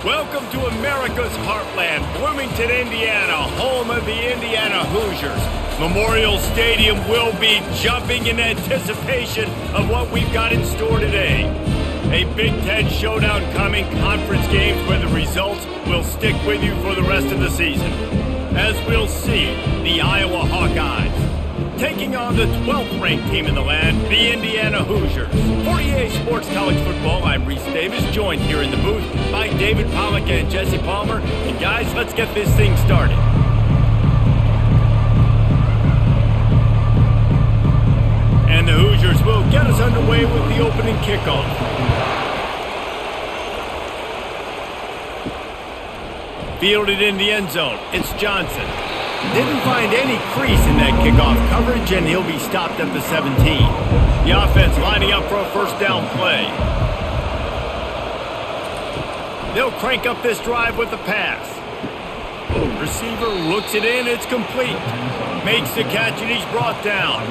Welcome to America's heartland, Bloomington, Indiana, home of the Indiana Hoosiers. Memorial Stadium will be jumping in anticipation of what we've got in store today. A Big Ten showdown coming, conference games where the results will stick with you for the rest of the season. As we'll see, the Iowa Hawkeyes taking on the 12th-ranked team in the land, the Indiana Hoosiers. For EA Sports College Football, I'm Reese Davis, joined here in the booth by David Pollack and Jesse Palmer. And guys, let's get this thing started. And the Hoosiers will get us underway with the opening kickoff. Fielded in the end zone, it's Johnson. Didn't find any crease in that kickoff coverage, and he'll be stopped at the 17. The offense lining up for a first down play. They'll crank up this drive with the pass. Receiver looks it in, it's complete. Makes the catch, and he's brought down.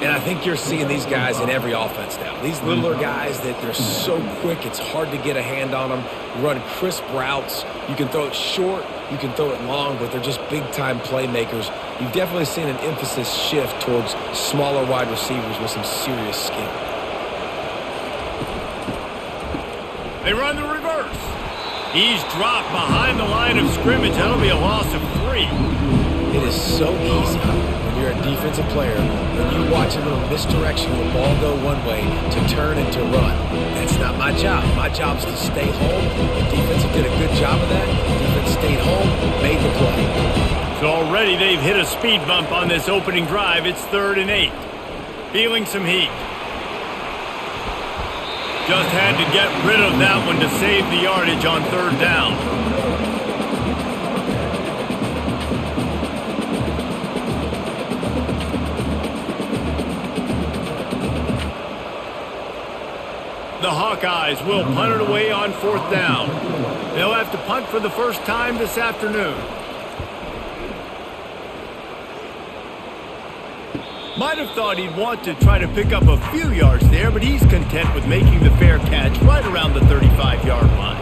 And I think you're seeing these guys in every offense now. These littler guys that they're so quick, it's hard to get a hand on them. Run crisp routes. You can throw it short, you can throw it long, but they're just big-time playmakers. You've definitely seen an emphasis shift towards smaller wide receivers with some serious skill. They run the reverse. He's dropped behind the line of scrimmage. That'll be a loss of 3. It is so easy when you're a defensive player, when you watch a little misdirection, the ball go one way, to turn and to run. That's not my job. My job is to stay home. The defense did a good job of that. The defense stayed home, made the play. So already they've hit a speed bump on this opening drive. It's 3rd and 8. Feeling some heat. Just had to get rid of that one to save the yardage on 3rd down. The Hawkeyes will punt it away on 4th down. They'll have to punt for the first time this afternoon. Might have thought he'd want to try to pick up a few yards there, but he's content with making the fair catch right around the 35-yard line.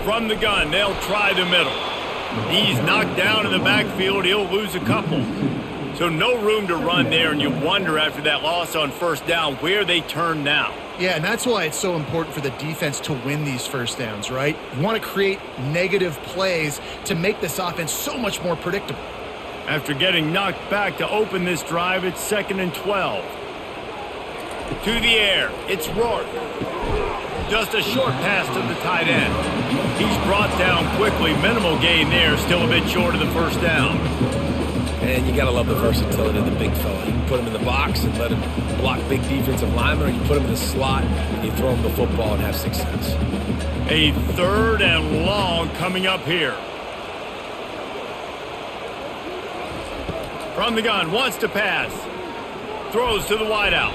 From the gun, they'll try the middle. He's knocked down in the backfield. He'll lose a couple. So no room to run there, and you wonder after that loss on 1st down where they turn now. Yeah, and that's why it's so important for the defense to win these first downs, right? You want to create negative plays to make this offense so much more predictable. After getting knocked back to open this drive, it's 2nd and 12. To the air, it's Rourke. Just a short pass to the tight end. He's brought down quickly. Minimal gain there, still a bit short of the first down. And you got to love the versatility of the big fella. You can put him in the box and let him block big defensive linemen, or you put him in the slot and you throw him the football and have success. A 3rd and long coming up here. From the gun, wants to pass. Throws to the wideout.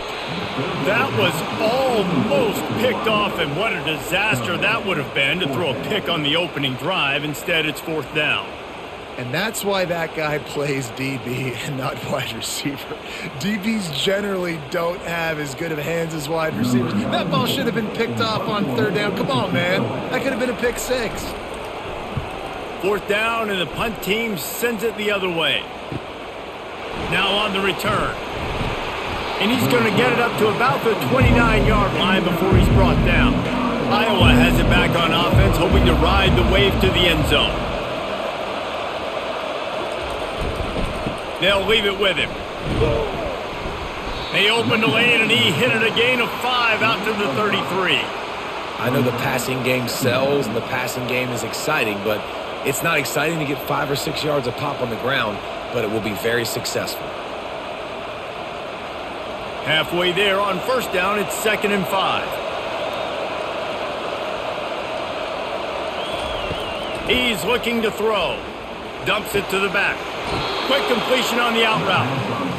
That was almost picked off, and what a disaster that would have been to throw a pick on the opening drive. Instead, it's 4th down. And that's why that guy plays DB and not wide receiver. DBs generally don't have as good of hands as wide receivers. That ball should have been picked off on 3rd down. Come on, man. That could have been a pick 6. 4th down, and the punt team sends it the other way. Now on the return. And he's going to get it up to about the 29-yard line before he's brought down. Iowa has it back on offense, hoping to ride the wave to the end zone. They'll leave it with him. They opened the lane, and he hit it a gain of 5 out to the 33. I know the passing game sells, and the passing game is exciting, but it's not exciting to get 5 or 6 yards a pop on the ground, but it will be very successful. Halfway there on 1st down, it's 2nd and 5. He's looking to throw. Dumps it to the back. Quick completion on the out route.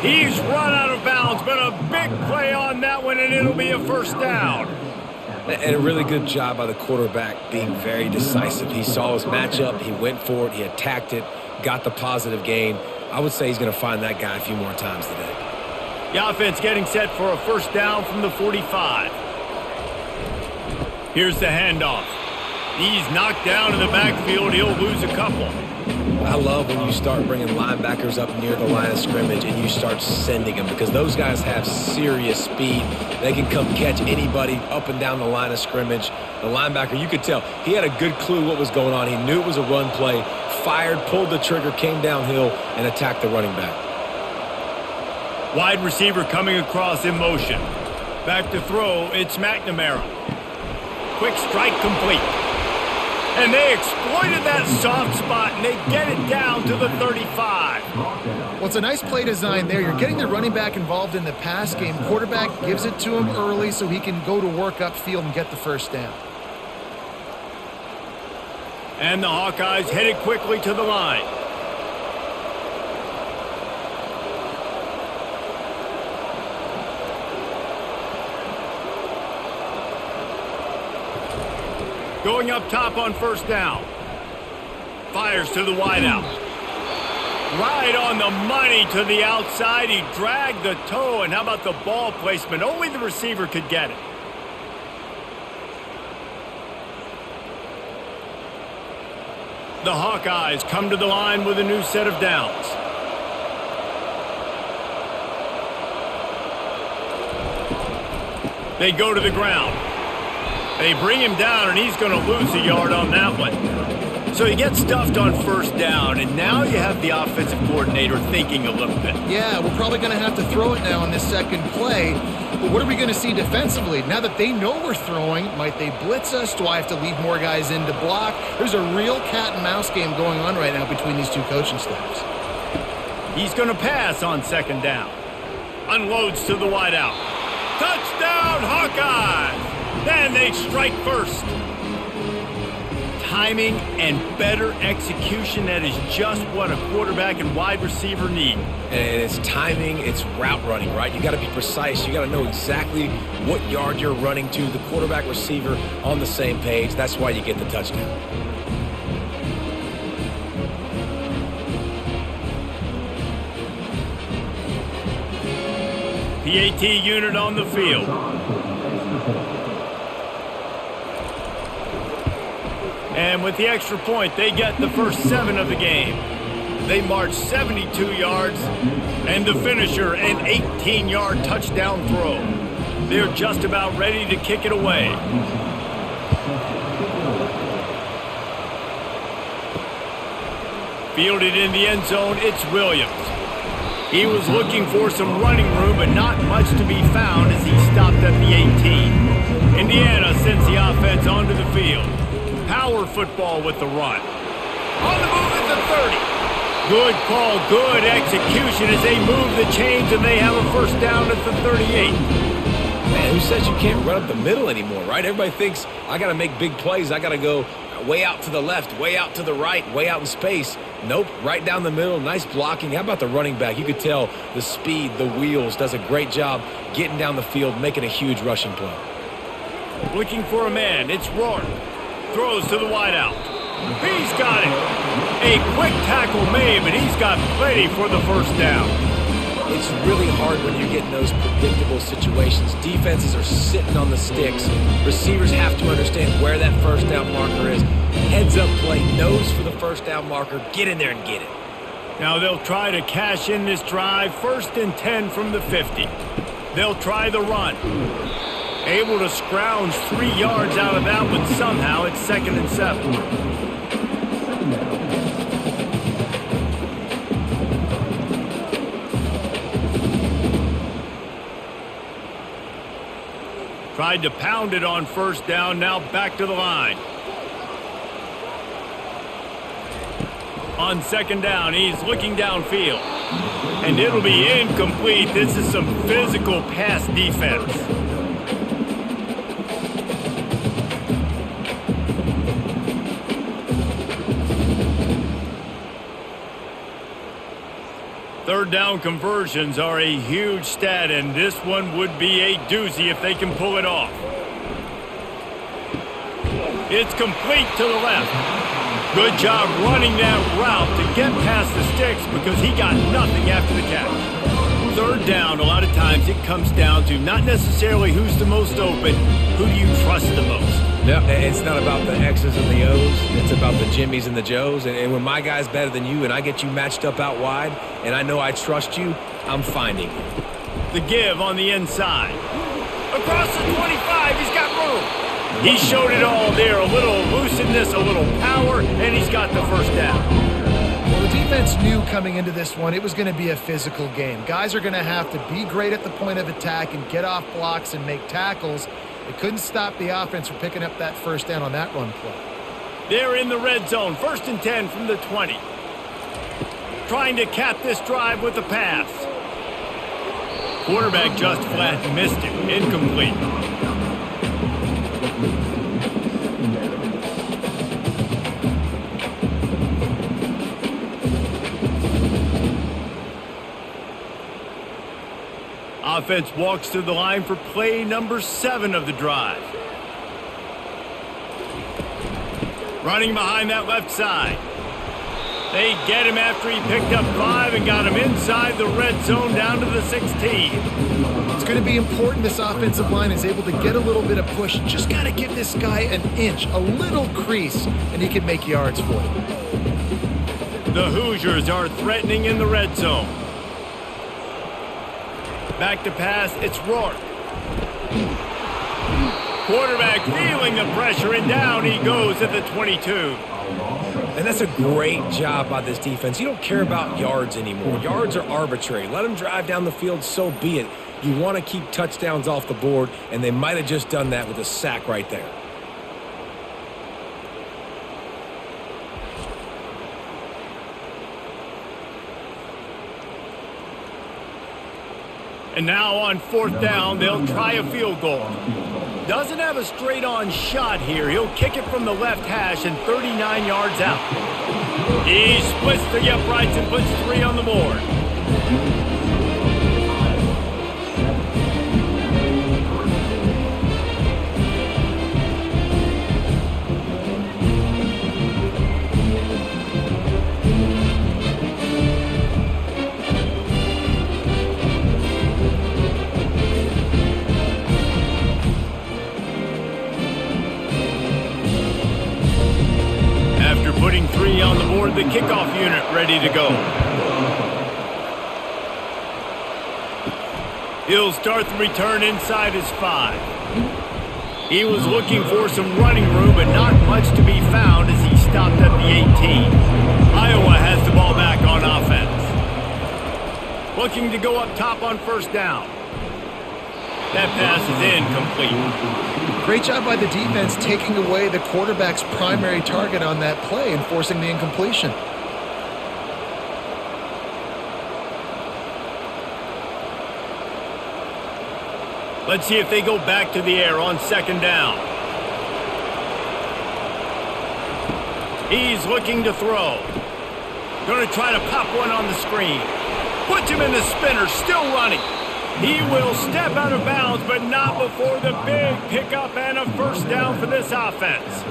He's run out of bounds, but a big play on that one, and it'll be a 1st down. And a really good job by the quarterback being very decisive. He saw his matchup, he went for it, he attacked it, got the positive gain. I would say he's going to find that guy a few more times today. The offense getting set for a 1st down from the 45. Here's the handoff. He's knocked down in the backfield. He'll lose a couple. I love when you start bringing linebackers up near the line of scrimmage and you start sending them because those guys have serious speed. They can come catch anybody up and down the line of scrimmage. The linebacker, you could tell, he had a good clue what was going on. He knew it was a run play, fired, pulled the trigger, came downhill, and attacked the running back. Wide receiver coming across in motion. Back to throw, it's McNamara. Quick strike complete. And they exploited that soft spot, and they get it down to the 35. Well, it's a nice play design there. You're getting the running back involved in the pass game. Quarterback gives it to him early so he can go to work upfield and get the first down. And the Hawkeyes headed quickly to the line. Going up top on first down. Fires to the wideout. Right on the money to the outside. He dragged the toe. And how about the ball placement? Only the receiver could get it. The Hawkeyes come to the line with a new set of downs. They go to the ground. They bring him down, and he's going to lose a yard on that one. So he gets stuffed on first down, and now you have the offensive coordinator thinking a little bit. Yeah, we're probably going to have to throw it now on this second play. But what are we going to see defensively? Now that they know we're throwing, might they blitz us? Do I have to leave more guys in to block? There's a real cat and mouse game going on right now between these two coaching staffs. He's going to pass on second down. Unloads to the wideout. Touchdown, Hawkeyes! Then they strike first. Timing and better execution, that is just what a quarterback and wide receiver need. And it's timing, it's route running, right? You got to be precise. You got to know exactly what yard you're running to. The quarterback receiver on the same page. That's why you get the touchdown. PAT unit on the field. And with the extra point, they get the first 7 of the game. They march 72 yards, and the finisher, an 18-yard touchdown throw. They're just about ready to kick it away. Fielded in the end zone, it's Williams. He was looking for some running room, but not much to be found as he stopped at the 18. Indiana sends the offense onto the field. Power football with the run. On the move at the 30. Good call, good execution as they move the chains and they have a first down at the 38. Man, who says you can't run up the middle anymore, right? Everybody thinks, I got to make big plays. I got to go way out to the left, way out to the right, way out in space. Nope, right down the middle, nice blocking. How about the running back? You could tell the speed, the wheels, does a great job getting down the field, making a huge rushing play. Looking for a man, it's Rourke. Throws to the wideout. He's got it. A quick tackle made, but he's got plenty for the first down. It's really hard when you get in those predictable situations. Defenses are sitting on the sticks. Receivers have to understand where that first down marker is. Heads up play, nose for the first down marker. Get in there and get it. Now they'll try to cash in this drive. 1st and 10 from the 50. They'll try the run. Able to scrounge 3 yards out of that one somehow. It's 2nd and 7. Tried to pound it on first down. Now back to the line. On 2nd down, he's looking downfield. And it'll be incomplete. This is some physical pass defense. Third down conversions are a huge stat, and this one would be a doozy if they can pull it off. It's complete to the left. Good job running that route to get past the sticks because he got nothing after the catch. Third down, a lot of times it comes down to not necessarily who's the most open, who do you trust the most. Yeah, it's not about the X's and the O's. It's about the Jimmies and the Joes. And when my guy's better than you and I get you matched up out wide and I know I trust you, I'm finding you. The give on the inside. Across the 25, he's got room. He showed it all there. A little elusiveness, a little power, and he's got the first down. Well, the defense knew coming into this one it was going to be a physical game. Guys are going to have to be great at the point of attack and get off blocks and make tackles. They couldn't stop the offense from picking up that first down on that run play. They're in the red zone. 1st and 10 from the 20. Trying to cap this drive with a pass. Quarterback just flat missed it. Incomplete. Offense walks to the line for play number 7 of the drive. Running behind that left side. They get him after he picked up 5 and got him inside the red zone down to the 16. It's going to be important this offensive line is able to get a little bit of push. Just got to give this guy an inch, a little crease, and he can make yards for you. The Hoosiers are threatening in the red zone. Back to pass, it's Rourke. Quarterback feeling the pressure, and down he goes at the 22. And that's a great job by this defense. You don't care about yards anymore. Yards are arbitrary. Let them drive down the field, so be it. You want to keep touchdowns off the board, and they might have just done that with a sack right there. And now on 4th down, they'll try a field goal. Doesn't have a straight-on shot here. He'll kick it from the left hash and 39 yards out. He splits the uprights and puts 3 on the board. Putting 3 on the board, the kickoff unit ready to go. He'll start the return inside his 5. He was looking for some running room, but not much to be found as he stopped at the 18. Iowa has the ball back on offense. Looking to go up top on 1st down. That pass is incomplete. Great job by the defense taking away the quarterback's primary target on that play and forcing the incompletion. Let's see if they go back to the air on 2nd down. He's looking to throw. Going to try to pop one on the screen. Puts him in the spinner, still running. He will step out of bounds, but not before the big pickup and a 1st down for this offense.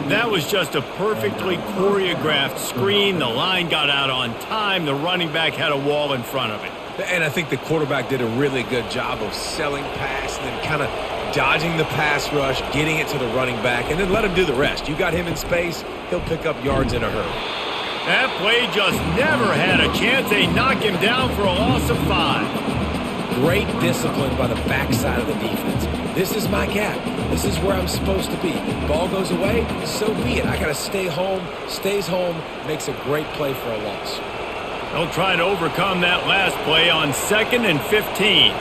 That was just a perfectly choreographed screen. The line got out on time. The running back had a wall in front of it. And I think the quarterback did a really good job of selling pass and then kind of dodging the pass rush, getting it to the running back, and then let him do the rest. You got him in space, he'll pick up yards in a hurry. That play just never had a chance. They knock him down for a loss of 5. Great discipline by the backside of the defense. This is my gap. This is where I'm supposed to be. Ball goes away, so be it. I got to stay home, stays home, makes a great play for a loss. They'll try to overcome that last play on 2nd and 15.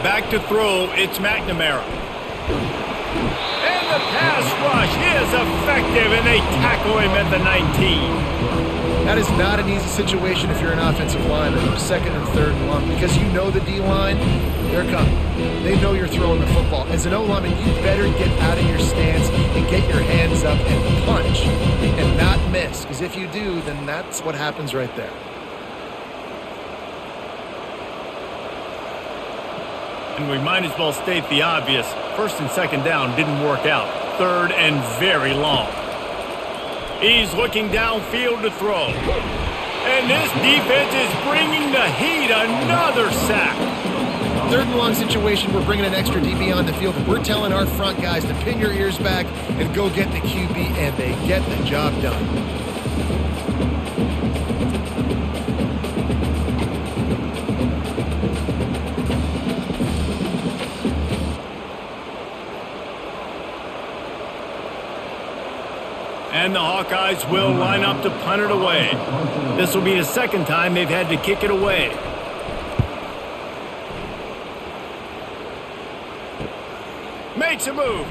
Back to throw, it's McNamara. And the pass rush is effective, and they tackle him at the 19. That is not an easy situation if you're an offensive lineman, 2nd and 3rd and long, because you know the D-line, they're coming. They know you're throwing the football. As an O-lineman, you better get out of your stance and get your hands up and punch and not miss, because if you do, then that's what happens right there. And we might as well state the obvious. 1st and 2nd down didn't work out. 3rd and very long. He's looking downfield to throw. And this defense is bringing the heat. Another sack. third and long situation, we're bringing an extra DB on the field. We're telling our front guys to pin your ears back and go get the QB, and they get the job done. And the Hawkeyes will line up to punt it away. This will be the second time they've had to kick it away. Makes a move.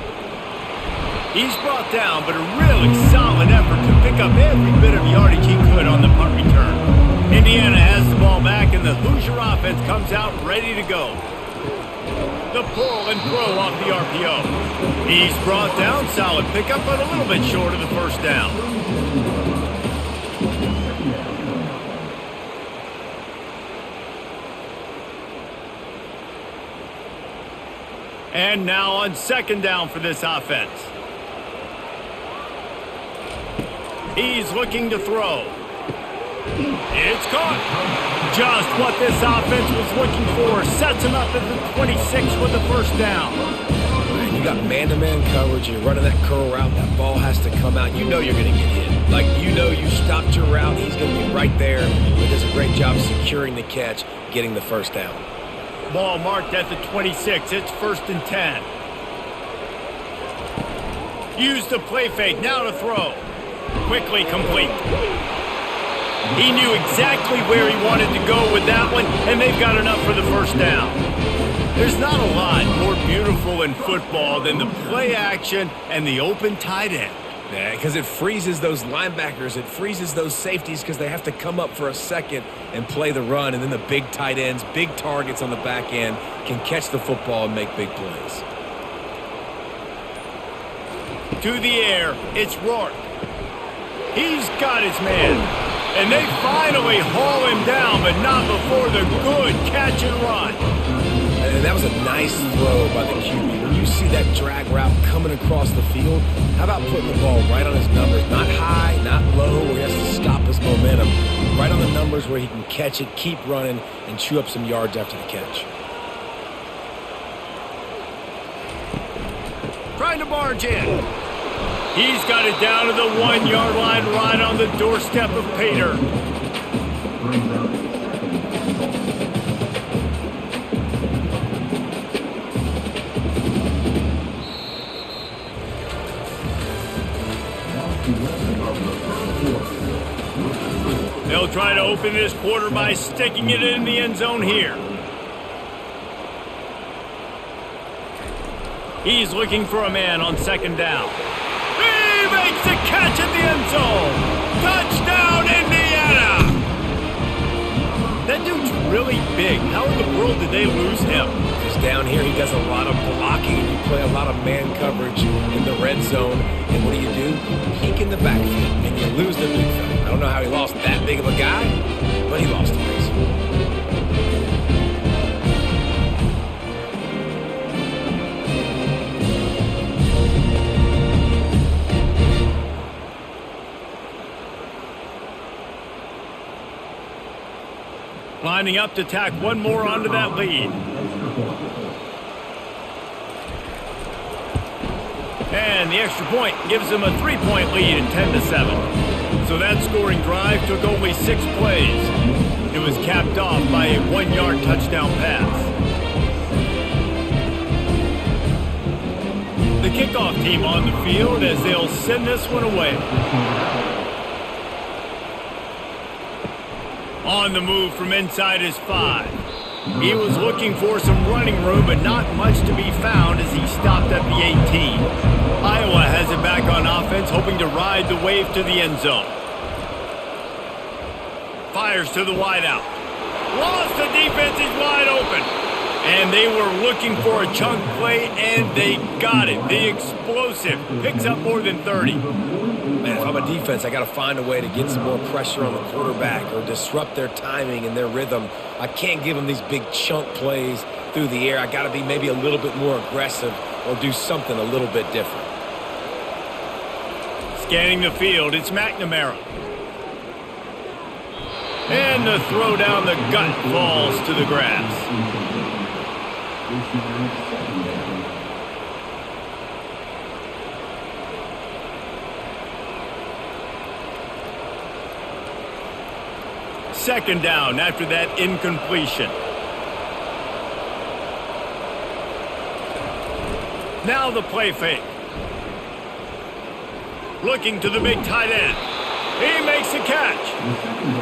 He's brought down, but a really solid effort to pick up every bit of yardage he could on the punt return. Indiana has the ball back, and the Hoosier offense comes out ready to go. The pull and throw off the RPO. He's brought down, solid pickup, but a little bit short of the first down. And now on second down for this offense. He's looking to throw. It's caught. Just what this offense was looking for. Sets him up at the 26 with the first down. Man, you got man-to-man coverage. You're running that curl route. That ball has to come out. You know you're going to get hit. Like, you know you stopped your route. He's going to be right there. But does a great job securing the catch, getting the first down. Ball marked at the 26. It's 1st and 10. Use the play fake. Now to throw. Quickly complete. He knew exactly where he wanted to go with that one, and they've got enough for the first down. There's not a lot more beautiful in football than the play action and the open tight end. Yeah, because it freezes those linebackers. It freezes those safeties because they have to come up for a second and play the run, and then the big tight ends, big targets on the back end can catch the football and make big plays. To the air, it's Rourke. He's got his man. And they finally haul him down, but not before the good catch and run. And that was a nice throw by the QB. When you see that drag route coming across the field, how about putting the ball right on his numbers? Not high, not low, where he has to stop his momentum. Right on the numbers where he can catch it, keep running, and chew up some yards after the catch. Trying to barge in. He's got it down to the 1-yard line, right on the doorstep of Pater. They'll try to open this quarter by sticking it in the end zone here. He's looking for a man on second down. He makes a catch at the end zone. Touchdown, Indiana! That dude's really big. How in the world did they lose him? Because down here he does a lot of blocking, and you play a lot of man coverage in the red zone. And what do? Peek in the backfield, and you lose the big fella. I don't know how he lost that big of a guy, but he lost him. Lining up to tack one more onto that lead. And the extra point gives them a 3-point lead at 10-7. So that scoring drive took only 6 plays. It was capped off by a 1-yard touchdown pass. The kickoff team on the field as they'll send this one away. On the move from inside his 5. He was looking for some running room, but not much to be found as he stopped at the 18. Iowa has it back on offense, hoping to ride the wave to the end zone. Fires to the wideout. Lost the defense, he's wide open. And they were looking for a chunk play, and they got it. The explosive picks up more than 30. Man, if I'm a defense, I got to find a way to get some more pressure on the quarterback or disrupt their timing and their rhythm. I can't give them these big chunk plays through the air. I got to be maybe a little bit more aggressive or do something a little bit different. Scanning the field, it's McNamara. And the throw down the gut falls to the grass. Second down after that incompletion. Now the play fake. Looking to the big tight end. He makes the catch.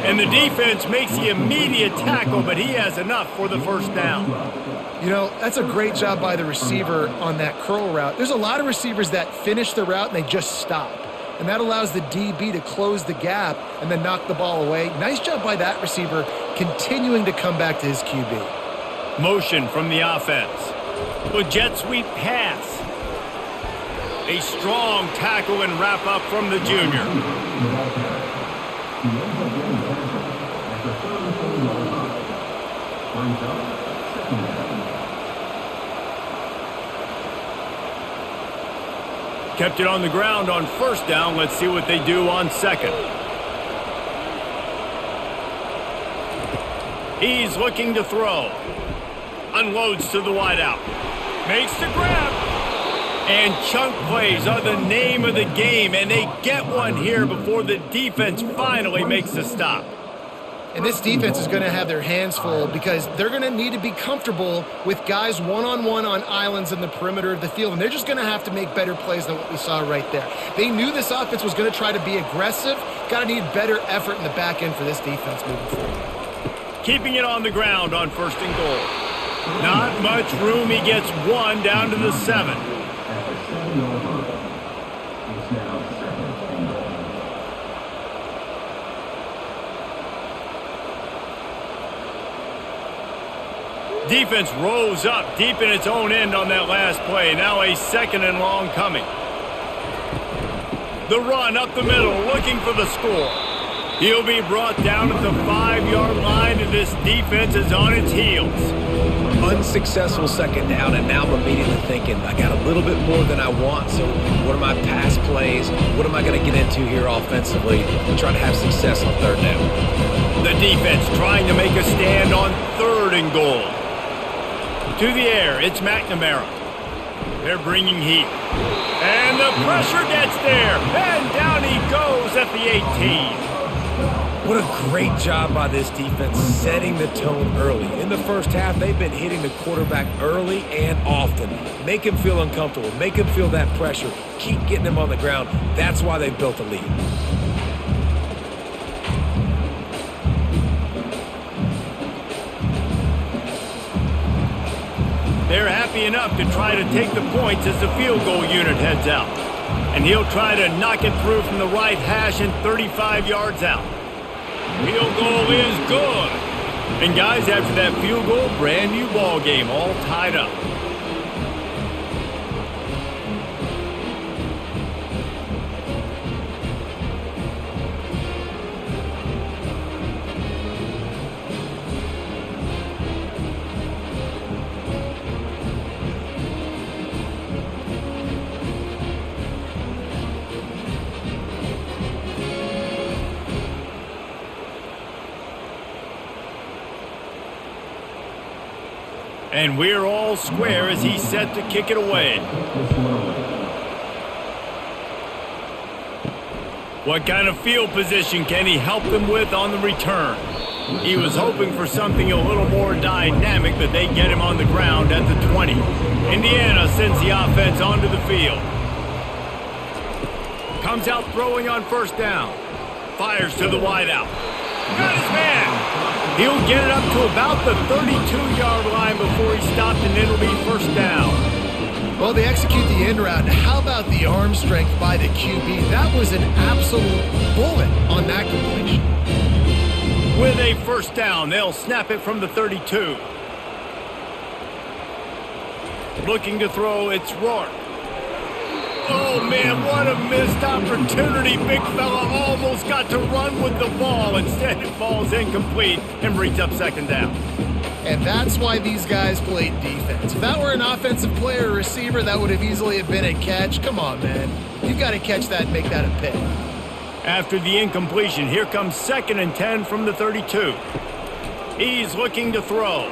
And the defense makes the immediate tackle, but he has enough for the first down. You know, that's a great job by the receiver on that curl route. There's a lot of receivers that finish the route and they just stop. And that allows the DB to close the gap and then knock the ball away. Nice job by that receiver continuing to come back to his QB. Motion from the offense. A jet sweep pass. A strong tackle and wrap up from the junior. Kept it on the ground on first down. Let's see what they do on second. He's looking to throw. Unloads to the wideout. Makes the grab. And chunk plays are the name of the game, and they get one here before the defense finally makes the stop. And this defense is going to have their hands full because they're going to need to be comfortable with guys one-on-one on islands in the perimeter of the field, and they're just going to have to make better plays than what we saw right there. They knew this offense was going to try to be aggressive. Got to need better effort in the back end for this defense moving forward. Keeping it on the ground on first and goal. Not much room. He gets one down to the 7. Defense rose up deep in its own end on that last play. Now a second and long coming. The run up the middle, looking for the score. He'll be brought down at the 5-yard line, and this defense is on its heels. Unsuccessful second down, and now I'm immediately thinking, I got a little bit more than I want, so what are my pass plays? What am I going to get into here offensively to try to have success on third down? The defense trying to make a stand on third and goal. To the air, it's McNamara. They're bringing heat. And the pressure gets there. And down he goes at the 18. What a great job by this defense setting the tone early. In the first half, they've been hitting the quarterback early and often. Make him feel uncomfortable. Make him feel that pressure. Keep getting him on the ground. That's why they've built a lead. They're happy enough to try to take the points as the field goal unit heads out. And he'll try to knock it through from the right hash and 35 yards out. Field goal is good. And guys, after that field goal, brand new ball game, all tied up. And we're all square as he's set to kick it away. What kind of field position can he help them with on the return? He was hoping for something a little more dynamic, but they get him on the ground at the 20. Indiana sends the offense onto the field. Comes out throwing on first down. Fires to the wideout. Got his man. He'll get it up to about the 32-yard line before he stopped, and it'll be first down. Well, they execute the end route. How about the arm strength by the QB? That was an absolute bullet on that completion. With a first down, they'll snap it from the 32. Looking to throw, it's Rourke. Oh, man, what a missed opportunity. Big fella almost got to run with the ball. Instead, it falls incomplete and brings up second down. And that's why these guys played defense. If that were an offensive player or receiver, that would have easily have been a catch. Come on, man. You've got to catch that and make that a pick. After the incompletion, here comes 2nd and 10 from the 32. He's looking to throw.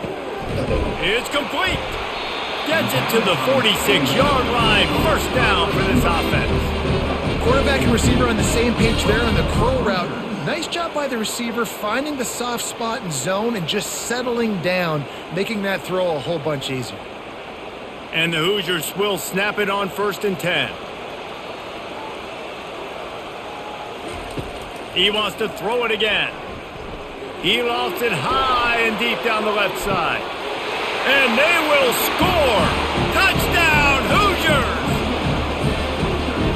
It's complete. gets it to the 46-yard line. First down for this offense. Quarterback and receiver on the same page there on the curl route. Nice job by the receiver finding the soft spot in zone and just settling down, making that throw a whole bunch easier. And the Hoosiers will snap it on 1st and 10. He wants to throw it again. He lofts it high and deep down the left side. And they will score! Touchdown, Hoosiers!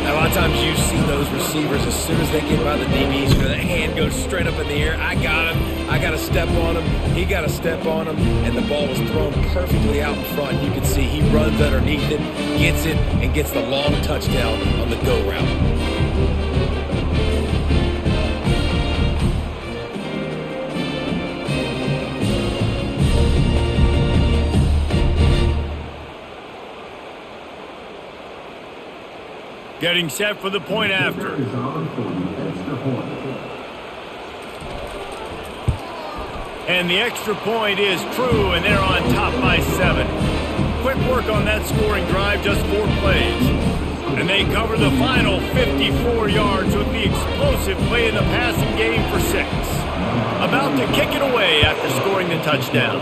Now, a lot of times you see those receivers, as soon as they get by the DBs, the hand goes straight up in the air. I got him. I got to step on him. He got to step on him. And the ball was thrown perfectly out in front. You can see he runs underneath it, gets it, and gets the long touchdown on the go route. Getting set for the point after. And the extra point is true, and they're on top by 7. Quick work on that scoring drive, just 4 plays. And they cover the final 54 yards with the explosive play in the passing game for 6. About to kick it away after scoring the touchdown.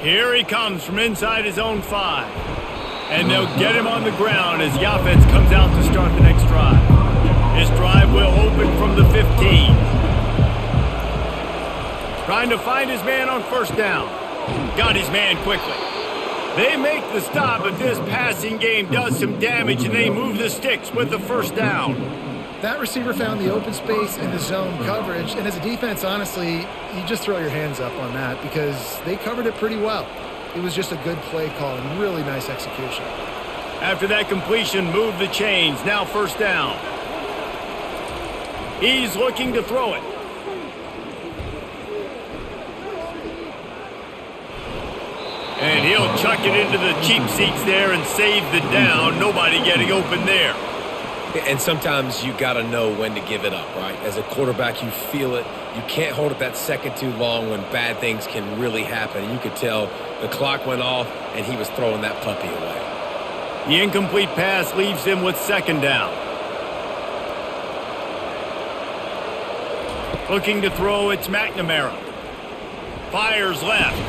Here he comes from inside his own 5. And they'll get him on the ground as Yafets comes out to start the next drive. His drive will open from the 15. Trying to find his man on 1st down. Got his man quickly. They make the stop, but this passing game does some damage, and they move the sticks with the 1st down. That receiver found the open space in the zone coverage, and as a defense, honestly, you just throw your hands up on that because they covered it pretty well. It was just a good play call and really nice execution. After that completion, move the chains. Now 1st down. He's looking to throw it. And he'll chuck it into the cheap seats there and save the down. Nobody getting open there. And sometimes you got to know when to give it up, right? As a quarterback, you feel it. You can't hold it that second too long when bad things can really happen. And you could tell the clock went off, and he was throwing that puppy away. The incomplete pass leaves him with 2nd down. Looking to throw, it's McNamara. Fires left.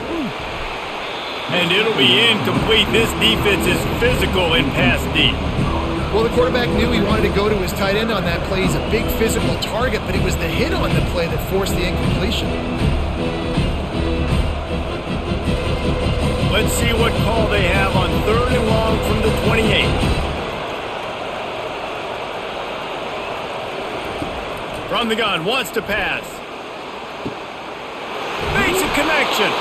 And it'll be incomplete. This defense is physical in pass deep. Well, the quarterback knew he wanted to go to his tight end on that play. He's a big physical target, but it was the hit on the play that forced the incompletion. Let's see what call they have on 3rd and long from the 28. From the gun, wants to pass. Makes a connection.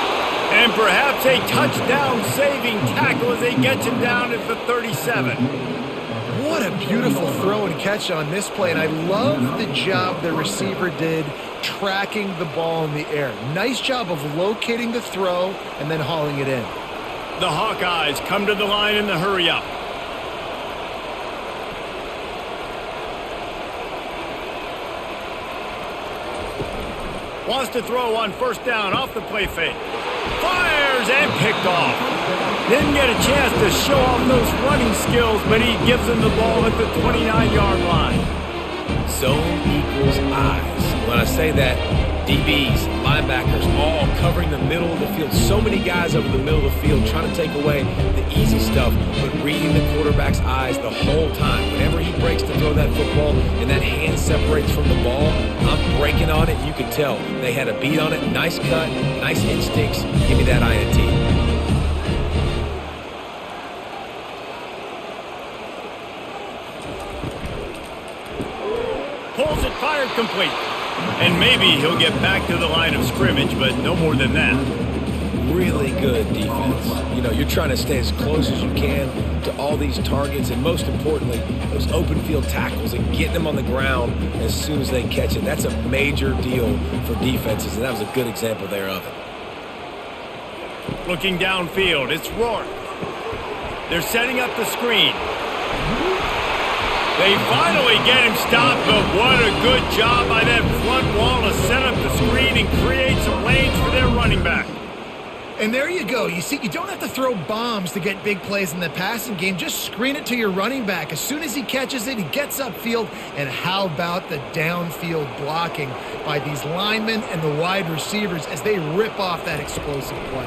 And perhaps a touchdown-saving tackle as he gets him down at the 37. What a beautiful throw and catch on this play, and I love the job the receiver did tracking the ball in the air. Nice job of locating the throw and then hauling it in. The Hawkeyes come to the line in the hurry-up. Wants to throw on 1st down off the play fake. Fires and picked off. Didn't get a chance to show off those running skills, but he gives him the ball at the 29-yard line. Zone equals eyes. When I say that, DBs, linebackers, all covering the middle of the field. So many guys over the middle of the field trying to take away the easy stuff, but reading the quarterback's eyes the whole time. Whenever he breaks to throw that football and that hand separates from the ball, I'm breaking on it. You can tell they had a beat on it. Nice cut, nice instincts. Give me that INT. Pulls it, fired complete. And maybe he'll get back to the line of scrimmage, but no more than that. Really good defense. You know, you're trying to stay as close as you can to all these targets, and most importantly, those open field tackles and getting them on the ground as soon as they catch it. That's a major deal for defenses, and that was a good example there of it. Looking downfield, it's Rourke. They're setting up the screen. They finally get him stopped, but what a good job by that front wall to set up the screen and create some lanes for their running back. And there you go. You see, you don't have to throw bombs to get big plays in the passing game. Just screen it to your running back. As soon as he catches it, he gets upfield. And how about the downfield blocking by these linemen and the wide receivers as they rip off that explosive play?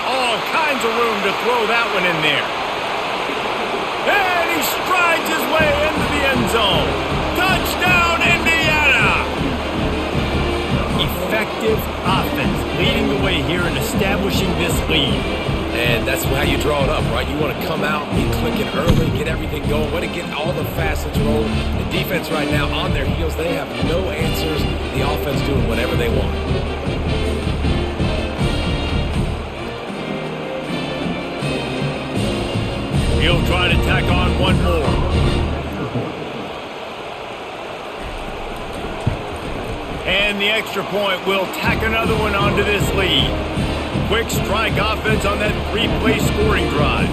All kinds of room to throw that one in there. And he strides his way into the end zone. Touchdown, Indiana! Effective offense leading the way here and establishing this lead. And that's how you draw it up, right? You want to come out, be clicking early, get everything going, want to get all the facets rolling. The defense right now on their heels, they have no answers. The offense doing whatever they want. He'll try to tack on one more. And the extra point will tack another one onto this lead. Quick strike offense on that three-play scoring drive.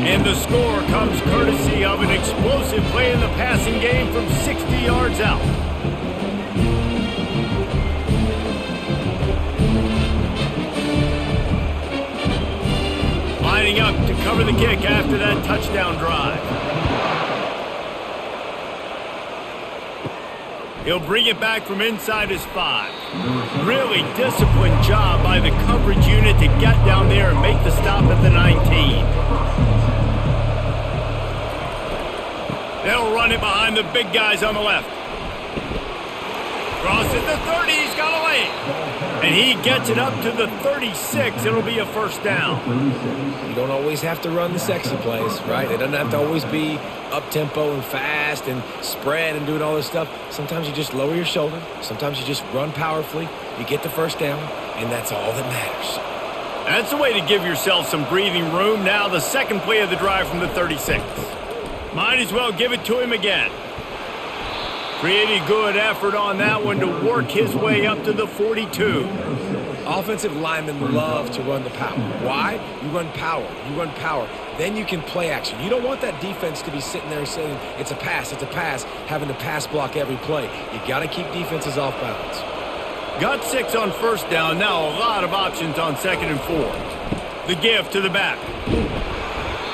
And the score comes courtesy of an explosive play in the passing game from 60 yards out. Lining up to cover the kick after that touchdown drive. He'll bring it back from inside his 5. Really disciplined job by the coverage unit to get down there and make the stop at the 19. They'll run it behind the big guys on the left. Crosses the 30, he's got a lane. And he gets it up to the 36. It'll be a first down. You don't always have to run the sexy plays, right? It doesn't have to always be up-tempo and fast and spread and doing all this stuff. Sometimes you just lower your shoulder. Sometimes you just run powerfully. You get the first down, and that's all that matters. That's the way to give yourself some breathing room. Now the second play of the drive from the 36. Might as well give it to him again. Pretty good effort on that one to work his way up to the 42. Offensive linemen love to run the power. Why? You run power. You run power. Then you can play action. You don't want that defense to be sitting there saying, it's a pass, having to pass block every play. You got to keep defenses off balance. Got 6 on first down. Now a lot of options on 2nd and 4. The give to the back.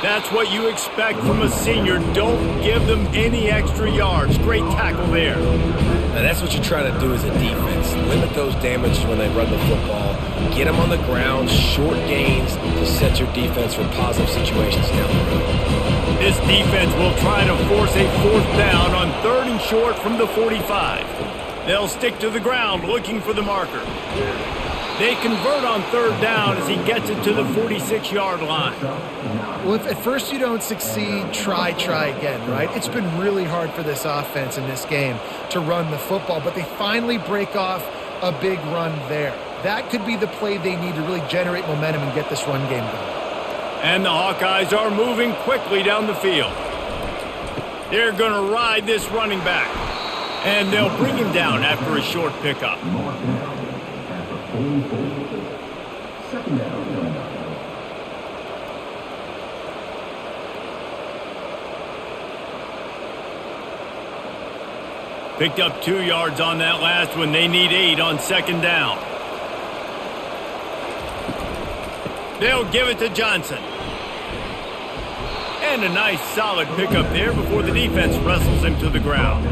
That's what you expect from a senior. Don't give them any extra yards. Great tackle there. Now that's what you're trying to do as a defense. Limit those damages when they run the football. Get them on the ground, short gains to set your defense for positive situations down the road. This defense will try to force a 4th down on 3rd and short from the 45. They'll stick to the ground looking for the marker. They convert on 3rd down as he gets it to the 46-yard line. Well, if at first you don't succeed, try again, right? It's been really hard for this offense in this game to run the football, but they finally break off a big run there. That could be the play they need to really generate momentum and get this run game going. And the Hawkeyes are moving quickly down the field. They're going to ride this running back. And they'll bring him down after a short pickup. Picked up 2 yards on that last one. They need 8 on 2nd down. They'll give it to Johnson. And a nice solid pickup there before the defense wrestles him to the ground.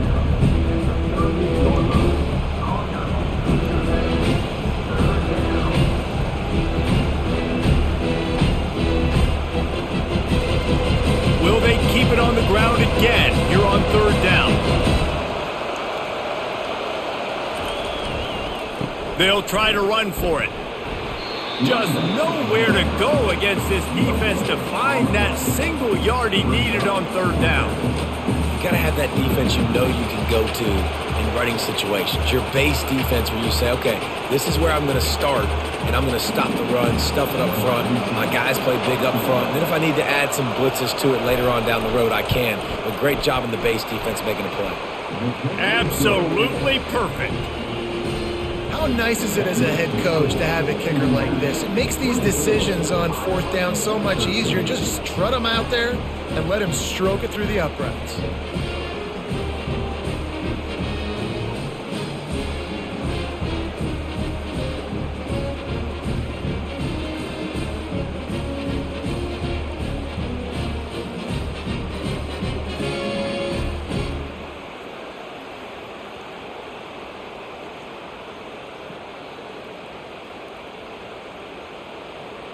Will they keep it on the ground again here on 3rd down? They'll try to run for it. Just nowhere to go against this defense to find that single yard he needed on 3rd down. You got to have that defense you know you can go to in running situations. Your base defense where you say, okay, this is where I'm going to start, and I'm going to stop the run, stuff it up front. My guys play big up front. And then if I need to add some blitzes to it later on down the road, I can. But great job in the base defense making a play. Absolutely perfect. How nice is it as a head coach to have a kicker like this? It makes these decisions on 4th down so much easier. Just strut him out there and let him stroke it through the uprights.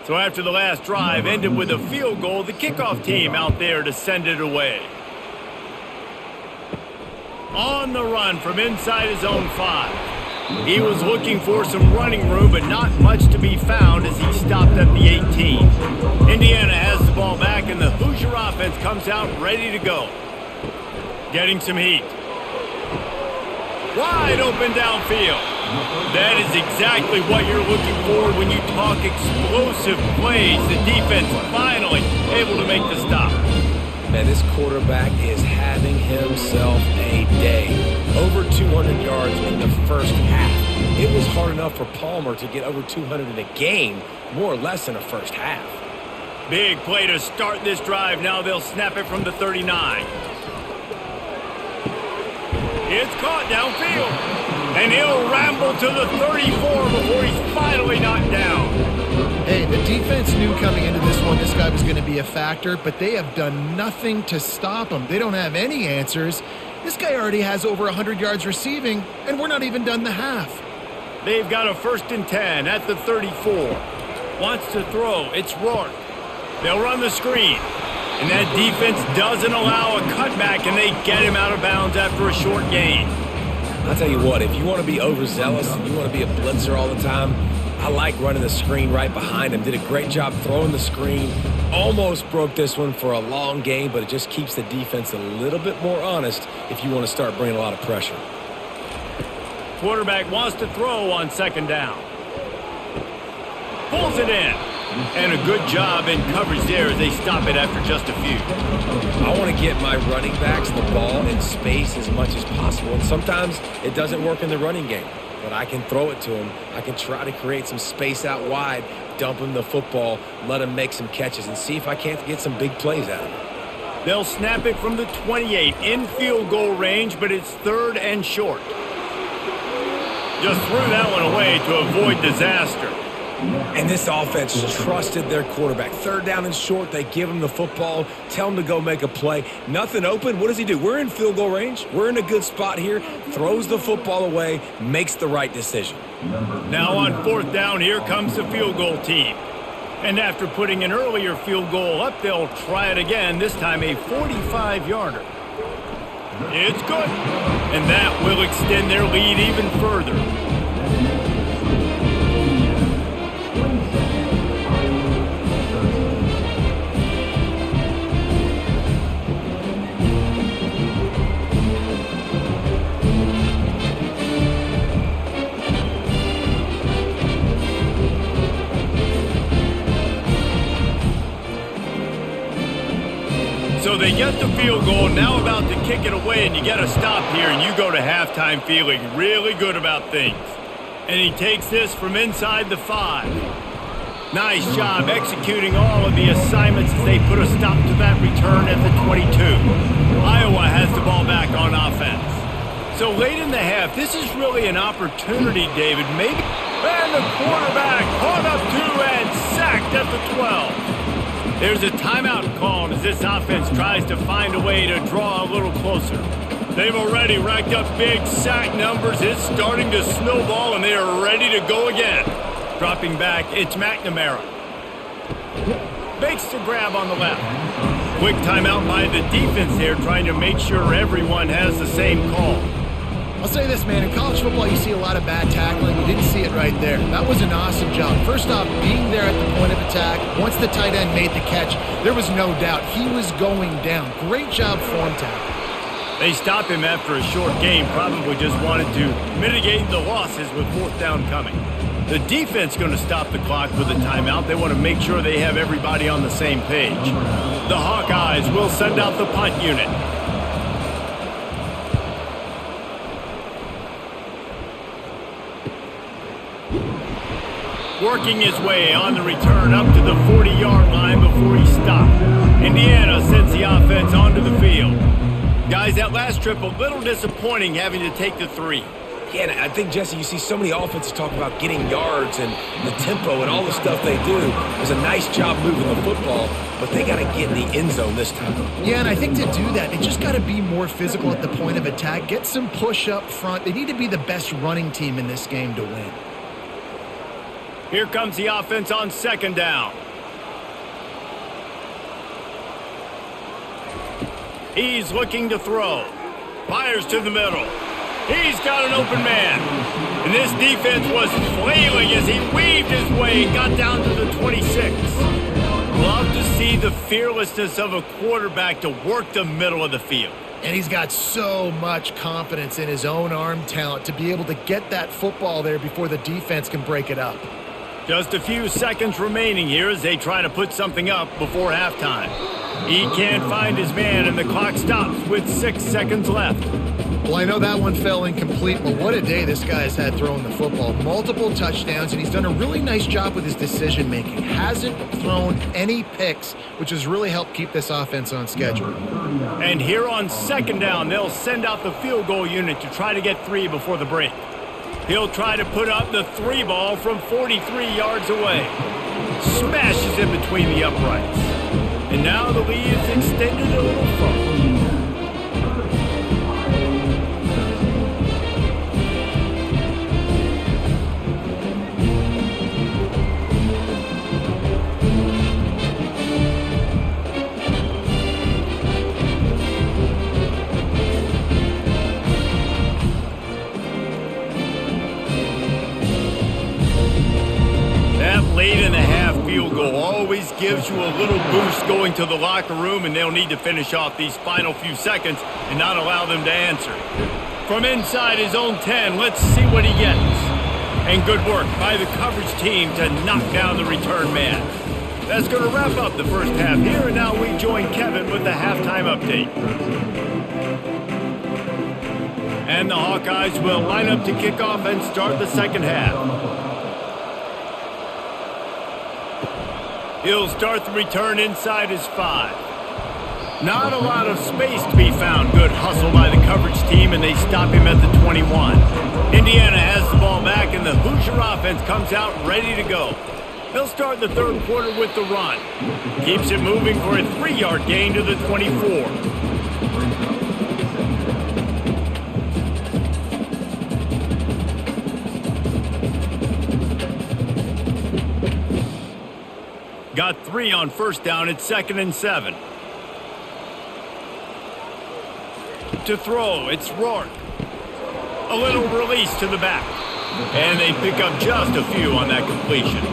So after the last drive ended with a field goal, the kickoff team out there to send it away. On the run from inside his own 5. He was looking for some running room, but not much to be found as he stopped at the 18. Indiana has the ball back, and the Hoosier offense comes out ready to go. Getting some heat. Wide open downfield. That is exactly what you're looking for when you talk explosive plays. The defense finally able to make the stop. Man, this quarterback is having himself a day. Over 200 yards in the first half. It was hard enough for Palmer to get over 200 in a game, more or less in a first half. Big play to start this drive. Now they'll snap it from the 39. It's caught downfield. And he'll ramble to the 34 before he's finally knocked down. Hey, the defense knew coming into this one this guy was going to be a factor, but they have done nothing to stop him. They don't have any answers. This guy already has over 100 yards receiving, and we're not even done the half. They've got a 1st and 10 at the 34. Wants to throw. It's Rourke. They'll run the screen. And that defense doesn't allow a cutback, and they get him out of bounds after a short gain. I'll tell you what, if you want to be overzealous and you want to be a blitzer all the time, I like running the screen right behind him. Did a great job throwing the screen. Almost broke this one for a long game, but it just keeps the defense a little bit more honest if you want to start bringing a lot of pressure. Quarterback wants to throw on 2nd down. Pulls it in. And a good job in coverage there as they stop it after just a few. I want to get my running backs the ball in space as much as possible. And sometimes it doesn't work in the running game, but I can throw it to them. I can try to create some space out wide, dump him the football, let him make some catches, and see if I can't get some big plays out of him. They'll snap it from the 28 in field goal range, but it's 3rd and short. Just threw that one away to avoid disaster. And this offense trusted their quarterback. 3rd down and short, they give him the football, tell him to go make a play. Nothing open, what does he do? We're in field goal range. We're in a good spot here. Throws the football away, makes the right decision. Now on 4th down, here comes the field goal team. And after putting an earlier field goal up, they'll try it again, this time a 45-yarder. It's good. And that will extend their lead even further. So they get the field goal, now about to kick it away, and you get a stop here, and you go to halftime feeling really good about things. And he takes this from inside the 5. Nice job executing all of the assignments as they put a stop to that return at the 22. Iowa has the ball back on offense. So late in the half, this is really an opportunity, David. Maybe. And the quarterback caught up to and sacked at the 12. There's a timeout called as this offense tries to find a way to draw a little closer. They've already racked up big sack numbers. It's starting to snowball, and they are ready to go again. Dropping back, it's McNamara. Makes the grab on the left. Quick timeout by the defense here, trying to make sure everyone has the same call. I'll say this, man. In college football, you see a lot of bad tackling. You didn't see it right there. That was an awesome job. First off, being there at the point of attack. Once the tight end made the catch, there was no doubt he was going down. Great job form tackle. They stopped him after a short game. Probably just wanted to mitigate the losses with 4th down coming. The defense going to stop the clock with a timeout. They want to make sure they have everybody on the same page. The Hawkeyes will send out the punt unit. Working his way on the return up to the 40-yard line before he stopped. Indiana sends the offense onto the field. Guys, that last trip a little disappointing having to take the 3. Yeah, and I think, Jesse, you see so many offenses talk about getting yards and the tempo and all the stuff they do. There's a nice job moving the football, but they got to get in the end zone this time. Yeah, and I think to do that, they just got to be more physical at the point of attack, get some push up front. They need to be the best running team in this game to win. Here comes the offense on second down. He's looking to throw. Fires to the middle. He's got an open man. And this defense was flailing as he weaved his way and got down to the 26. Love to see the fearlessness of a quarterback to work the middle of the field. And he's got so much confidence in his own arm talent to be able to get that football there before the defense can break it up. Just a few seconds remaining here as they try to put something up before halftime. He can't find his man, and the clock stops with 6 seconds left. Well, I know that one fell incomplete, but what a day this guy's had throwing the football. Multiple touchdowns, and he's done a really nice job with his decision-making. Hasn't thrown any picks, which has really helped keep this offense on schedule. And here on second down, they'll send out the field goal unit to try to get 3 before the break. He'll try to put up the 3 ball from 43 yards away. Smashes in between the uprights. And now the lead is extended a little further. Late in the half field goal always gives you a little boost going to the locker room, and they'll need to finish off these final few seconds and not allow them to answer. From inside his own 10, let's see what he gets. And good work by the coverage team to knock down the return man. That's going to wrap up the first half here, and now we join Kevin with the halftime update. And the Hawkeyes will line up to kick off and start the second half. He'll start the return inside his 5. Not a lot of space to be found. Good hustle by the coverage team, and they stop him at the 21. Indiana has the ball back, and the Hoosier offense comes out ready to go. They'll start the third quarter with the run. Keeps it moving for a 3-yard gain to the 24. Got 3 on first down at 2nd and 7. To throw, it's Rourke. A little release to the back. And they pick up just a few on that completion.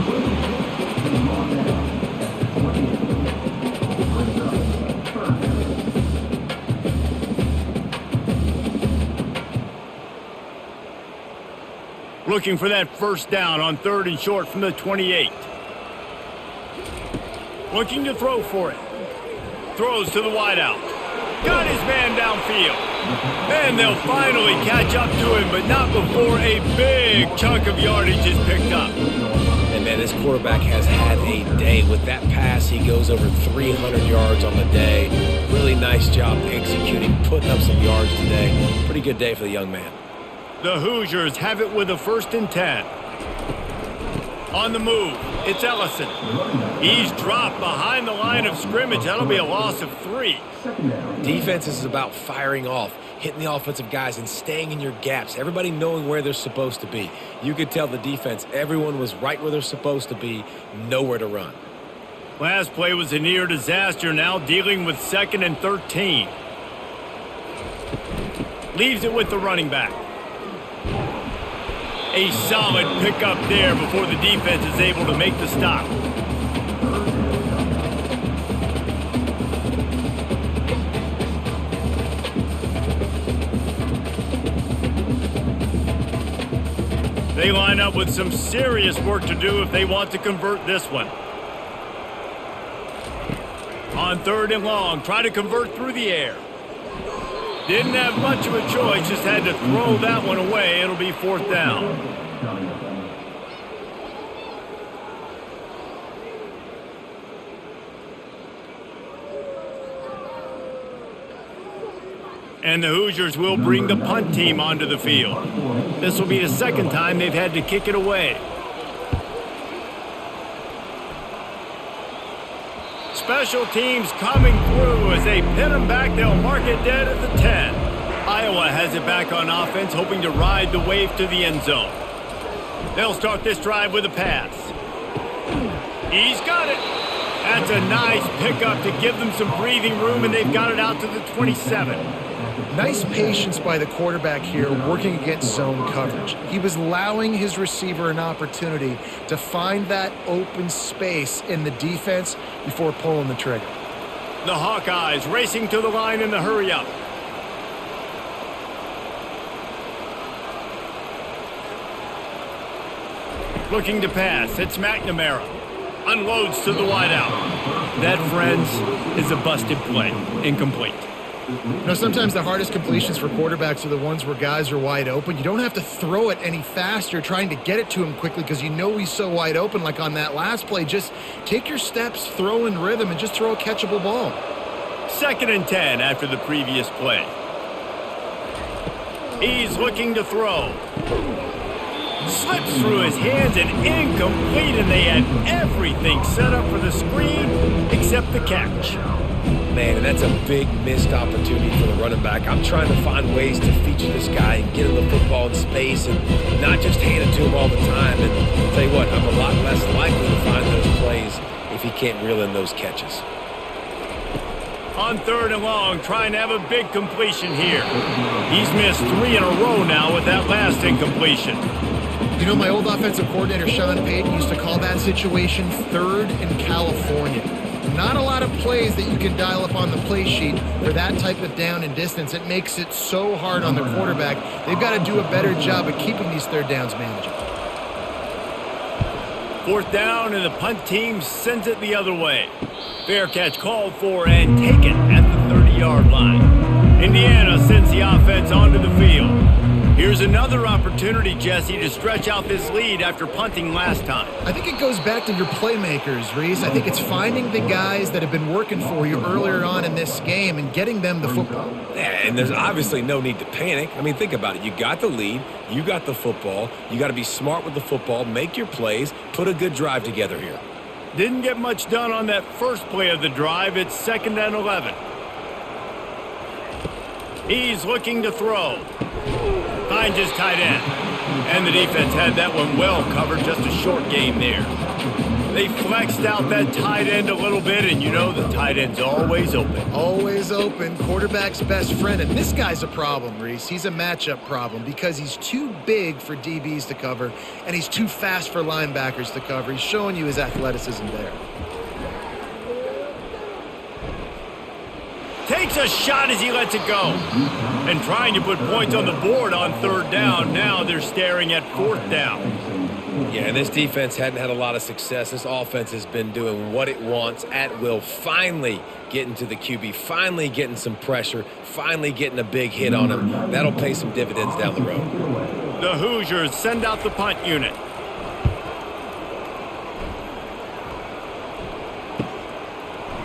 Looking for that first down on 3rd and short from the 28. Looking to throw for it. Throws to the wideout. Got his man downfield. And they'll finally catch up to him, but not before a big chunk of yardage is picked up. And man, this quarterback has had a day. With that pass, he goes over 300 yards on the day. Really nice job executing, putting up some yards today. Pretty good day for the young man. The Hoosiers have it with a 1st and 10. On the move, it's Ellison. He's dropped behind the line of scrimmage. That'll be a loss of 3. Defense is about firing off, hitting the offensive guys, and staying in your gaps. Everybody knowing where they're supposed to be. You could tell the defense, everyone was right where they're supposed to be, nowhere to run. Last play was a near disaster, now dealing with 2nd and 13. Leaves it with the running back. A solid pickup there before the defense is able to make the stop. They line up with some serious work to do if they want to convert this one. On 3rd and long, try to convert through the air. Didn't have much of a choice, just had to throw that one away. It'll be 4th down. And the Hoosiers will bring the punt team onto the field. This will be the 2nd time they've had to kick it away. Special teams coming through as they pin them back. They'll mark it dead at the 10. Iowa has it back on offense, hoping to ride the wave to the end zone. They'll start this drive with a pass. He's got it. That's a nice pickup to give them some breathing room, and they've got it out to the 27. Nice patience by the quarterback here working against zone coverage. He was allowing his receiver an opportunity to find that open space in the defense before pulling the trigger. The Hawkeyes racing to the line in the hurry-up. Looking to pass. It's McNamara. Unloads to the wideout. That, friends, is a busted play. Incomplete. You know, sometimes the hardest completions for quarterbacks are the ones where guys are wide open. You don't have to throw it any faster trying to get it to him quickly because you know he's so wide open like on that last play. Just take your steps, throw in rhythm, and just throw a catchable ball. 2nd and 10 after the previous play. He's looking to throw. Slips through his hands and incomplete, and they had everything set up for the screen except the catch. Man, and that's a big missed opportunity for the running back. I'm trying to find ways to feature this guy and get him the football in space and not just hand it to him all the time. And I'll tell you what, I'm a lot less likely to find those plays if he can't reel in those catches. On 3rd and long, trying to have a big completion here. He's missed 3 in a row now with that last incompletion. You know, my old offensive coordinator, Sean Payton, used to call that situation 3rd in California. Not a lot of plays that you can dial up on the play sheet for that type of down and distance. It makes it so hard on the quarterback. They've got to do a better job of keeping these 3rd downs manageable. 4th down, and the punt team sends it the other way. Fair catch called for and taken at the 30-yard line. Indiana sends the offense onto the field. Here's another opportunity, Jesse, to stretch out this lead after punting last time. I think it goes back to your playmakers, Reese. I think it's finding the guys that have been working for you earlier on in this game and getting them the football. Yeah, and there's obviously no need to panic. I mean, think about it. You got the lead. You got the football. You got to be smart with the football, make your plays, put a good drive together here. Didn't get much done on that first play of the drive. It's 2nd and 11. He's looking to throw. Finds his tight end. And the defense had that one well covered, just a short game there. They flexed out that tight end a little bit, and you know the tight end's always open. Always open. Quarterback's best friend. And this guy's a problem, Reese. He's a matchup problem because he's too big for DBs to cover, and he's too fast for linebackers to cover. He's showing you his athleticism there. Takes a shot as he lets it go. And trying to put points on the board on 3rd down. Now they're staring at 4th down. Yeah, and this defense hadn't had a lot of success. This offense has been doing what it wants at will. Finally getting to the QB. Finally getting some pressure. Finally getting a big hit on him. That'll pay some dividends down the road. The Hoosiers send out the punt unit.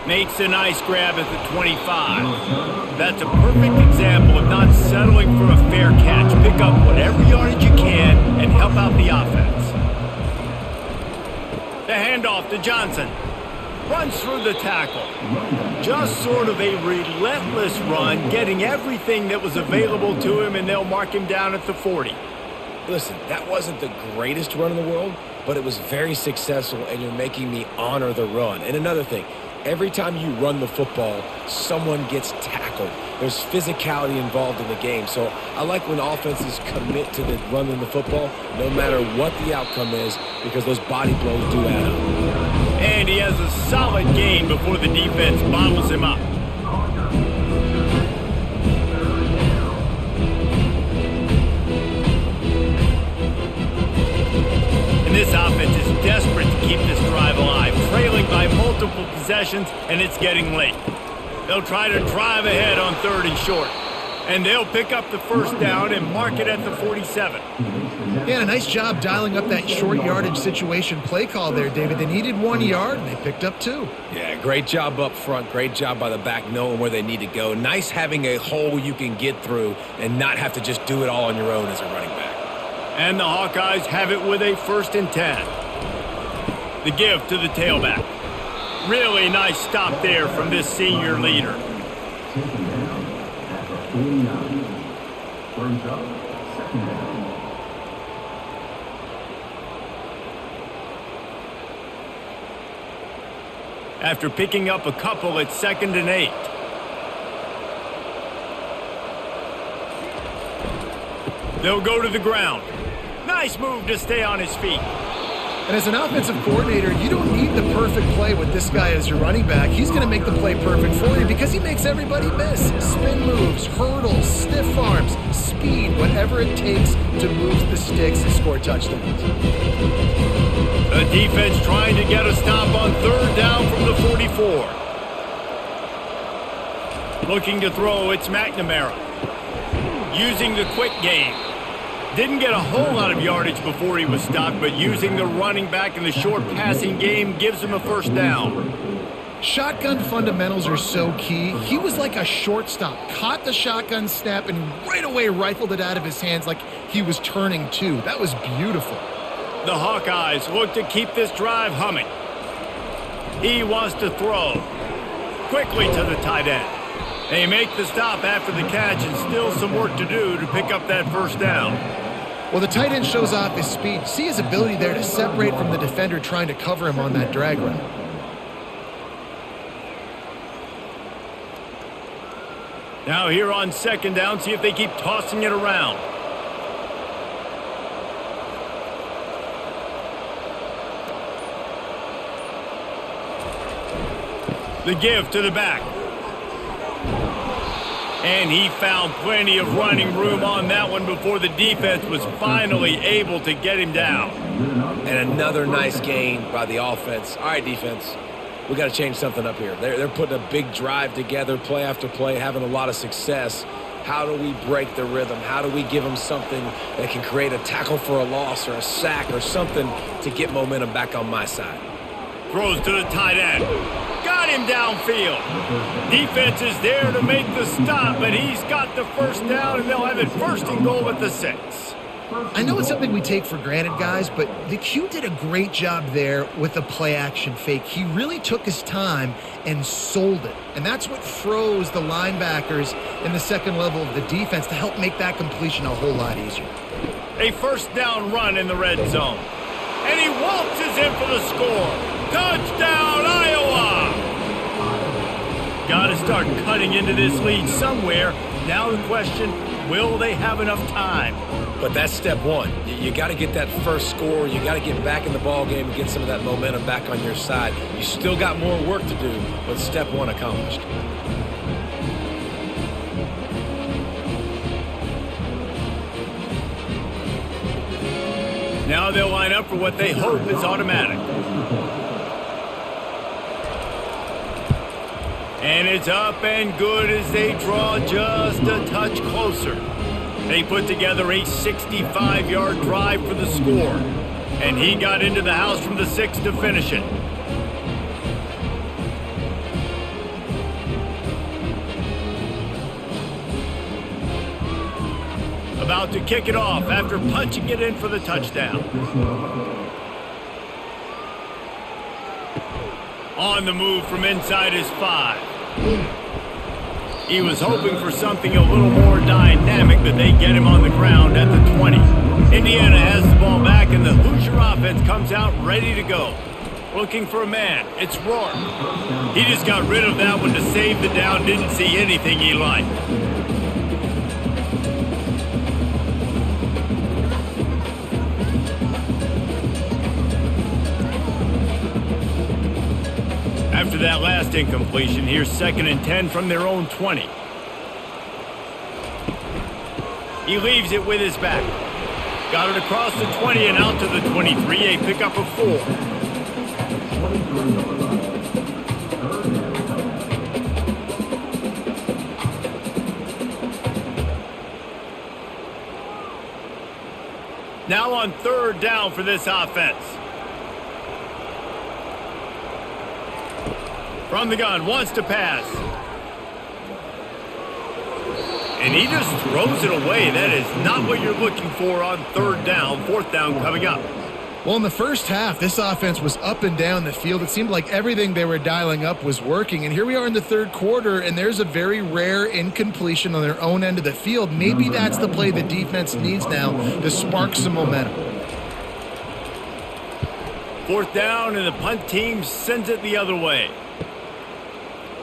Makes a nice grab at the 25. That's a perfect example of not settling for a fair catch. Pick up whatever yardage you can and help out the offense. The handoff to Johnson. Runs through the tackle. Just sort of a relentless run, getting everything that was available to him, and they'll mark him down at the 40. Listen, that wasn't the greatest run in the world, but it was very successful, and you're making me honor the run. And another thing, every time you run the football, someone gets tackled. There's physicality involved in the game. So I like when offenses commit to the running the football, no matter what the outcome is, because those body blows do add up. And he has a solid gain before the defense bottles him up. And this offense is desperate to keep this drive alive, trailing by multiple possessions, and it's getting late. They'll try to drive ahead on 3rd and short. And they'll pick up the 1st down and mark it at the 47. Yeah, a nice job dialing up that short yardage situation play call there, David. They needed 1 yard, and they picked up 2. Yeah, great job up front. Great job by the back knowing where they need to go. Nice having a hole you can get through and not have to just do it all on your own as a running back. And the Hawkeyes have it with a 1st and 10. The give to the tailback. Really nice stop there from this senior leader. after picking up a couple at 2nd and 8. They'll go to the ground. Nice move to stay on his feet. And as an offensive coordinator, you don't need the perfect play with this guy as your running back. He's going to make the play perfect for you because he makes everybody miss. Spin moves, hurdles, stiff arms, speed, whatever it takes to move the sticks and score touchdowns. The defense trying to get a stop on 3rd down from the 44. Looking to throw, it's McNamara. Using the quick game. Didn't get a whole lot of yardage before he was stopped, but using the running back in the short passing game gives him a 1st down. Shotgun fundamentals are so key. He was like a shortstop, caught the shotgun snap and right away rifled it out of his hands like he was turning two. That was beautiful. The Hawkeyes look to keep this drive humming. He wants to throw. Quickly to the tight end. They make the stop after the catch and still some work to do to pick up that 1st down. Well, the tight end shows off his speed. See his ability there to separate from the defender trying to cover him on that drag route. Now here on 2nd down, see if they keep tossing it around. The give to the back. And he found plenty of running room on that one before the defense was finally able to get him down. And another nice gain by the offense. All right, defense, we got to change something up here. They're putting a big drive together, play after play, having a lot of success. How do we break the rhythm? How do we give them something that can create a tackle for a loss or a sack or something to get momentum back on my side? Throws to the tight end. Got him downfield. Defense is there to make the stop, but he's got the 1st down, and they'll have it 1st and goal at the 6. I know it's something we take for granted, guys, but the Q did a great job there with the play-action fake. He really took his time and sold it, and that's what froze the linebackers in the 2nd level of the defense to help make that completion a whole lot easier. A 1st down run in the red zone. And he waltzes in for the score. Touchdown, Iowa! Got to start cutting into this lead somewhere. Now the question, will they have enough time? But that's step one. You got to get that 1st score. You got to get back in the ball game and get some of that momentum back on your side. You still got more work to do, but step 1 accomplished. Now they'll line up for what they hope is automatic. And it's up and good as they draw just a touch closer. They put together a 65-yard drive for the score. And he got into the house from the 6 to finish it. About to kick it off after punching it in for the touchdown. On the move from inside his 5. He was hoping for something a little more dynamic, but they get him on the ground at the 20. Indiana has the ball back, and the Hoosier offense comes out ready to go. Looking for a man. It's Rourke. He just got rid of that one to save the down. Didn't see anything he liked. After that last incompletion, here's 2nd and 10 from their own 20. He leaves it with his back. Got it across the 20 and out to the 23, a pickup of 4. Now on 3rd down for this offense. From the gun, wants to pass. And he just throws it away. That is not what you're looking for on 3rd down. 4th down coming up. Well, in the first half, this offense was up and down the field. It seemed like everything they were dialing up was working. And here we are in the 3rd quarter, and there's a very rare incompletion on their own end of the field. Maybe that's the play the defense needs now to spark some momentum. 4th down, and the punt team sends it the other way.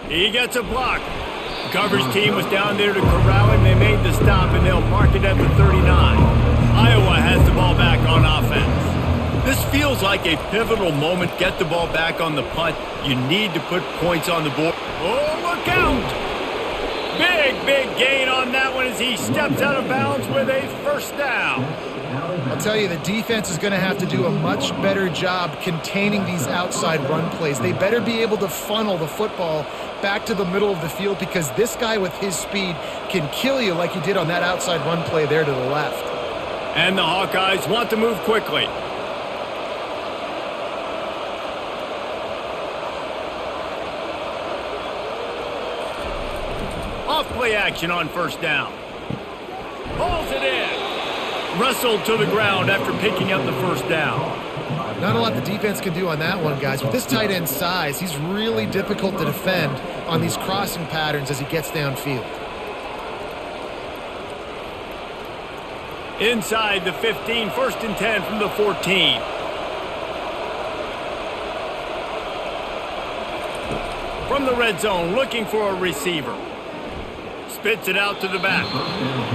He gets a block. The coverage team was down there to corral him. They made the stop, and they'll mark it at the 39. Iowa has the ball back on offense. This feels like a pivotal moment. Get the ball back on the punt. You need to put points on the board. Oh, look out! Big gain on that one as he steps out of bounds with a 1st down. I'll tell you, the defense is going to have to do a much better job containing these outside run plays. They better be able to funnel the football back to the middle of the field because this guy with his speed can kill you like he did on that outside run play there to the left. And the Hawkeyes want to move quickly. Off-play action on 1st down. Pulls it in. Wrestled to the ground after picking up the 1st down. Not a lot the defense can do on that one, guys. With this tight end size, he's really difficult to defend on these crossing patterns as he gets downfield. Inside the 15, 1st and 10 from the 14. From the red zone, looking for a receiver. Spits it out to the back.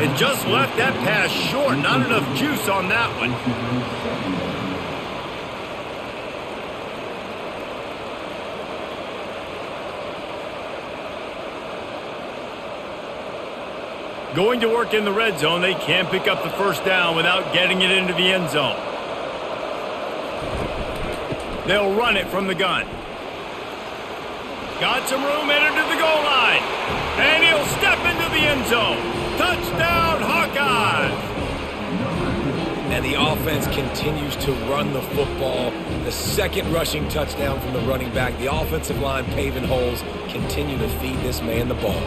And just left that pass short. Not enough juice on that one. Going to work in the red zone. They can't pick up the 1st down without getting it into the end zone. They'll run it from the gun. Got some room, entered to the goal line. And he'll step into the end zone. Touchdown, Hawkeyes! And the offense continues to run the football. The 2nd rushing touchdown from the running back. The offensive line paving holes. Continue to feed this man the ball.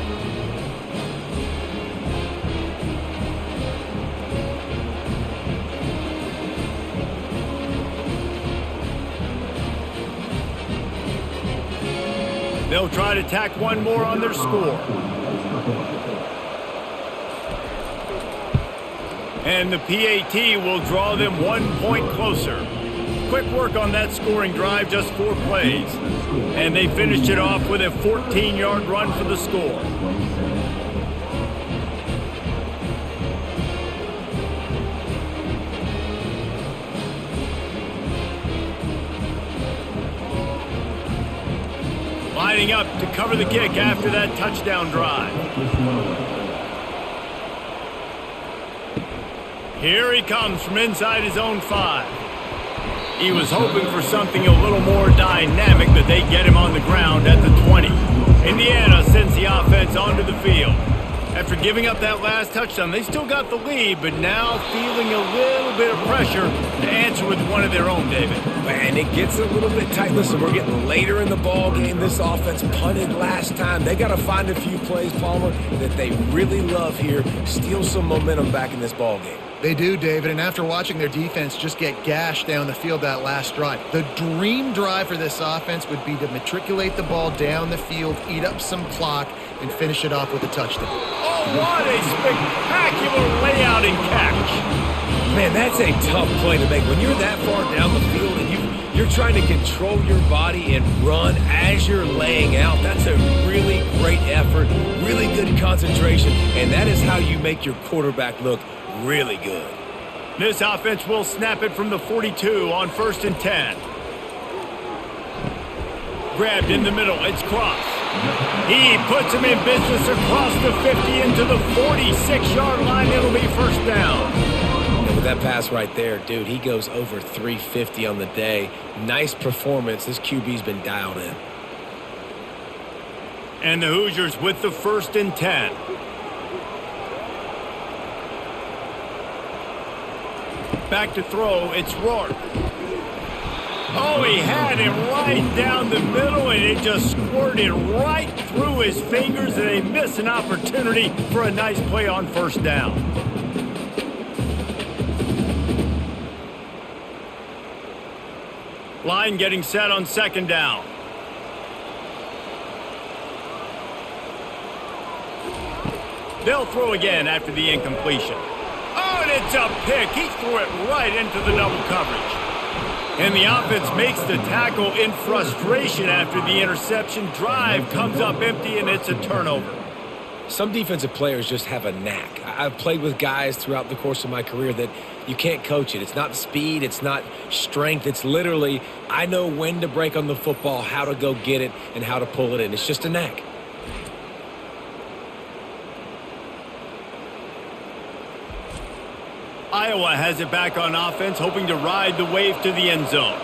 They'll try to tack one more on their score. And the PAT will draw them 1 point closer. Quick work on that scoring drive, just 4 plays. And they finished it off with a 14-yard run for the score. Lining up to cover the kick after that touchdown drive. Here he comes from inside his own 5. He was hoping for something a little more dynamic, but they get him on the ground at the 20. Indiana sends the offense onto the field. After giving up that last touchdown, they still got the lead, but now feeling a little bit of pressure to answer with one of their own, David. And it gets a little bit tight. Listen, we're getting later in the ball game. This offense punted last time. They got to find a few plays, Palmer, that they really love here. Steal some momentum back in this ball game. They do, David, and after watching their defense just get gashed down the field that last drive, the dream drive for this offense would be to matriculate the ball down the field, eat up some clock, and finish it off with a touchdown. Oh, what a spectacular layout and catch. Man, that's a tough play to make. When you're that far down the field and you're trying to control your body and run as you're laying out, that's a really great effort, really good concentration, and that is how you make your quarterback look really good. This offense will snap it from the 42 on 1st and 10. Grabbed in the middle, it's Cross. He puts him in business across the 50 into the 46-yard line. It'll be 1st down. And with that pass right there, dude, he goes over 350 on the day. Nice performance. This QB's been dialed in. And the Hoosiers with the 1st and 10. Back to throw, it's Rourke. Oh, he had him right down the middle, and it just squirted right through his fingers, and they miss an opportunity for a nice play on 1st down. Line getting set on 2nd down. They'll throw again after the incompletion. Oh, and it's a pick. He threw it right into the double coverage. And the offense makes the tackle in frustration after the interception. Drive comes up empty, and it's a turnover. Some defensive players just have a knack. I've played with guys throughout the course of my career that you can't coach it. It's not speed. It's not strength. It's literally, I know when to break on the football, how to go get it, and how to pull it in. It's just a knack. Iowa has it back on offense, hoping to ride the wave to the end zone.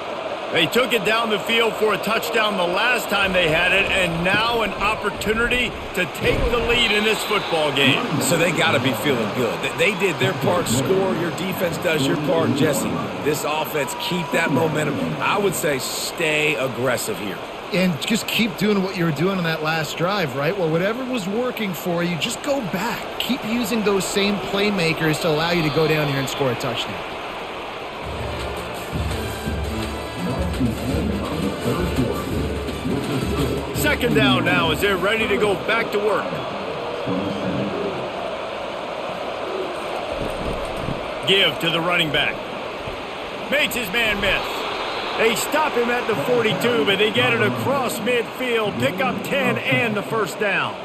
They took it down the field for a touchdown the last time they had it, and now an opportunity to take the lead in this football game. So they got to be feeling good. They did their part, score. Your defense does your part, Jesse. This offense, keep that momentum. I would say stay aggressive here. And just keep doing what you were doing on that last drive, right? Well, whatever was working for you, just go back. Keep using those same playmakers to allow you to go down here and score a touchdown. Second down now as they're ready to go back to work. Give to the running back. Makes his man miss. They stop him at the 42, but they get it across midfield. Pick up 10 and the first down.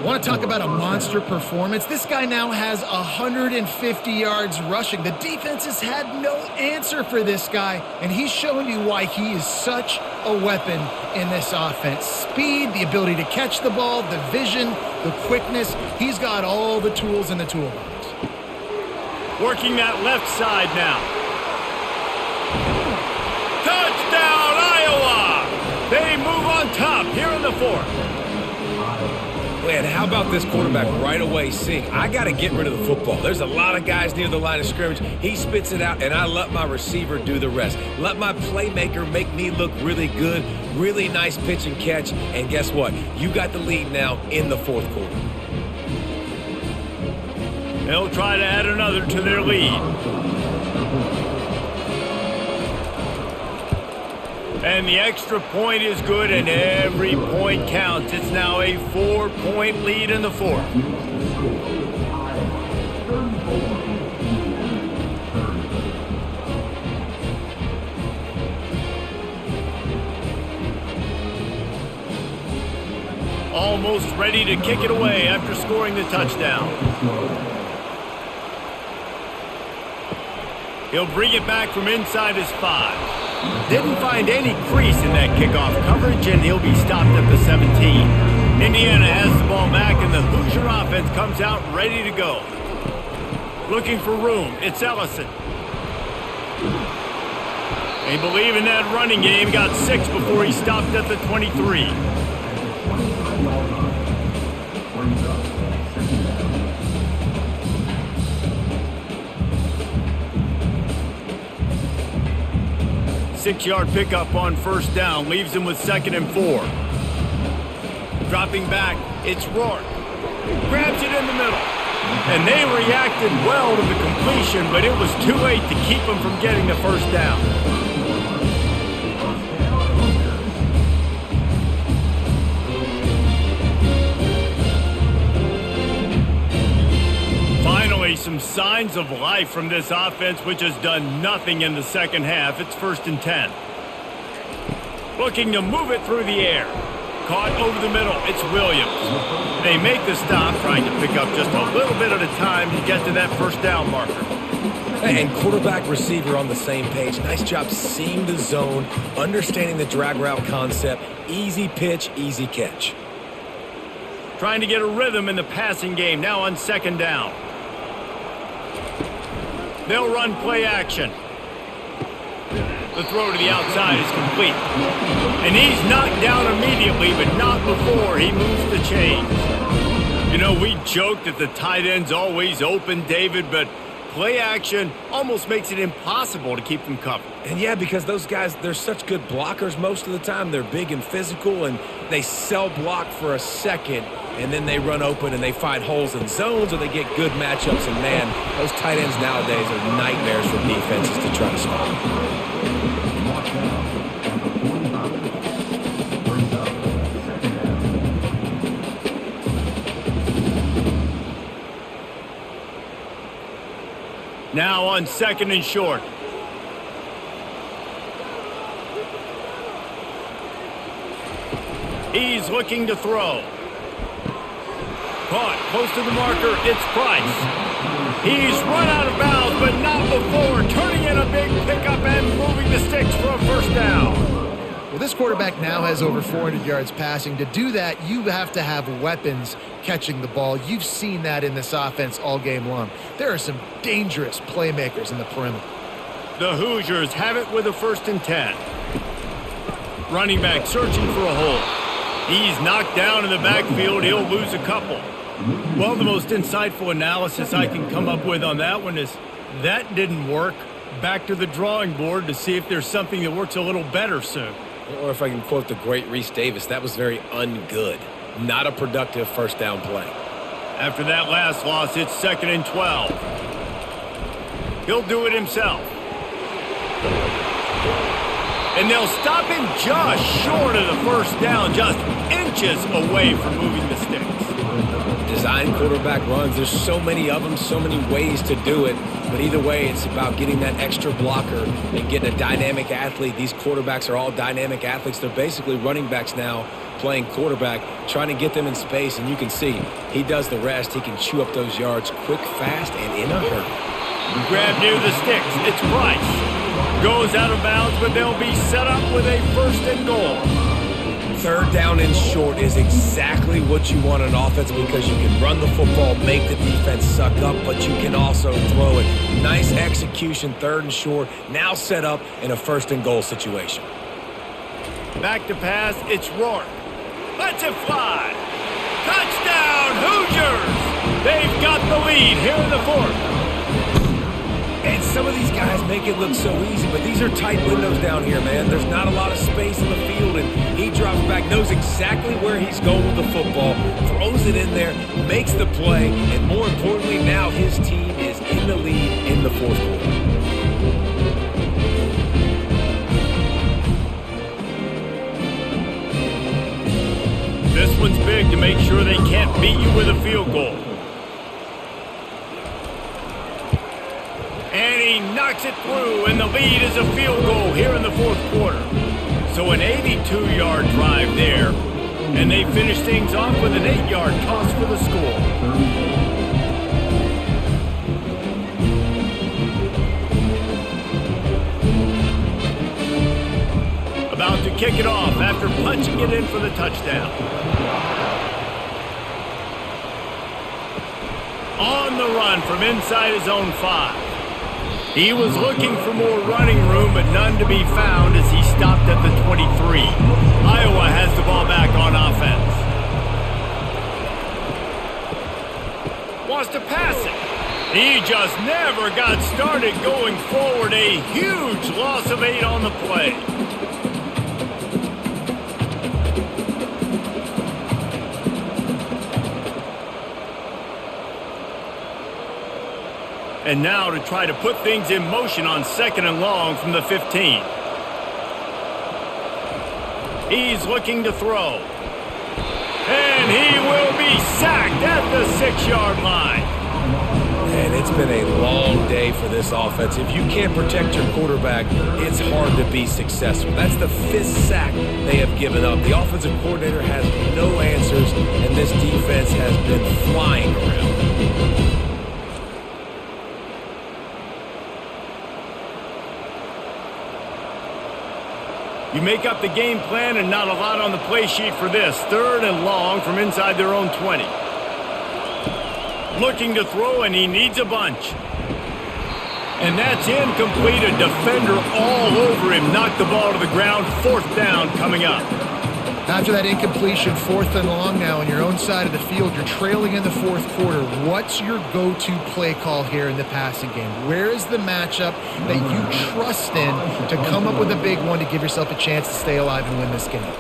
Want to talk about a monster performance? This guy now has 150 yards rushing. The defense has had no answer for this guy, and he's showing you why he is such a weapon in this offense. Speed, the ability to catch the ball, the vision, the quickness. He's got all the tools in the toolbox. Working that left side now. Touchdown, Iowa! They move on top here in the fourth. Man, how about this quarterback right away seeing, I got to get rid of the football. There's a lot of guys near the line of scrimmage. He spits it out, and I let my receiver do the rest. Let my playmaker make me look really good, really nice pitch and catch, and guess what? You got the lead now in the fourth quarter. They'll try to add another to their lead. And the extra point is good, and every point counts. It's now a 4-point lead in the fourth. Almost ready to kick it away after scoring the touchdown. He'll bring it back from inside his 5. Didn't find any crease in that kickoff coverage, and he'll be stopped at the 17. Indiana has the ball back, and the Hoosier offense comes out ready to go. Looking for room. It's Ellison. They believe in that running game. Got 6 before he stopped at the 23. Six-yard pickup on first down leaves him with 2nd and 4. Dropping back, it's Rourke. Grabs it in the middle. And they reacted well to the completion, but it was too late to keep him from getting the first down. Finally, some signs of life from this offense, which has done nothing in the second half. It's 1st and 10. Looking to move it through the air. Caught over the middle. It's Williams. They make the stop, trying to pick up just a little bit at a time to get to that first down marker. And quarterback receiver on the same page. Nice job seeing the zone, understanding the drag route concept. Easy pitch, easy catch. Trying to get a rhythm in the passing game, now on 2nd down. They'll run play action. The throw to the outside is complete. And he's knocked down immediately, but not before he moves the chains. You know, we joke that the tight end's always open, David, but play action almost makes it impossible to keep them covered. And yeah, because those guys, they're such good blockers most of the time. They're big and physical, and they sell block for a second, and then they run open and they find holes in zones, or they get good matchups. And man, those tight ends nowadays are nightmares for defenses to try to stop. Now on 2nd and short. He's looking to throw. Caught close to the marker. It's Price. He's run out of bounds, but not before turning in a big pickup and moving the sticks for a first down. Well, this quarterback now has over 400 yards passing. To do that, you have to have weapons catching the ball. You've seen that in this offense all game long. There are some dangerous playmakers in the perimeter. The Hoosiers have it with a 1st and 10. Running back searching for a hole. He's knocked down in the backfield. He'll lose a couple. Well, the most insightful analysis I can come up with on that one is that didn't work. Back to the drawing board to see if there's something that works a little better soon. Or if I can quote the great Reese Davis, that was very ungood. Not a productive first down play. After that last loss, it's 2nd and 12. He'll do it himself. And they'll stop him just short of the first down, just inches away from moving the sticks. Design quarterback runs, there's so many of them, so many ways to do it. But either way, it's about getting that extra blocker and getting a dynamic athlete. These quarterbacks are all dynamic athletes. They're basically running backs now playing quarterback, trying to get them in space. And you can see he does the rest. He can chew up those yards quick, fast, and in a hurry. Grab near the sticks. It's Price. Goes out of bounds, but they'll be set up with a 1st and goal. 3rd down and short is exactly what you want on offense because you can run the football, make the defense suck up, but you can also throw it. Nice execution, 3rd and short, now set up in a 1st and goal situation. Back to pass, it's Rourke. Lets it fly. Touchdown, Hoosiers! They've got the lead here in the 4th. And some of these guys make it look so easy, but these are tight windows down here, man. There's not a lot of space in the field, and he drops back, knows exactly where he's going with the football, throws it in there, makes the play, and more importantly, now his team is in the lead in the 4th quarter. This one's big to make sure they can't beat you with a field goal. And he knocks it through, and the lead is a field goal here in the 4th quarter. So an 82-yard drive there, and they finish things off with an 8-yard toss for the score. About to kick it off after punching it in for the touchdown. On the run from inside his own 5. He was looking for more running room, but none to be found as he stopped at the 23. Iowa has the ball back on offense. Wants to pass it. He just never got started going forward. A huge loss of 8 on the play. And now to try to put things in motion on 2nd and long from the 15. He's looking to throw. And he will be sacked at the 6-yard line. And it's been a long day for this offense. If you can't protect your quarterback, it's hard to be successful. That's the 5th sack they have given up. The offensive coordinator has no answers, and this defense has been flying around. You make up the game plan and not a lot on the play sheet for this. 3rd and long from inside their own 20. Looking to throw, and he needs a bunch. And that's incomplete. A defender all over him. Knocked the ball to the ground. 4th down coming up. After that incompletion, 4th and long now on your own side of the field, you're trailing in the 4th quarter. What's your go-to play call here in the passing game? Where is the matchup that you trust in to come up with a big one to give yourself a chance to stay alive and win this game?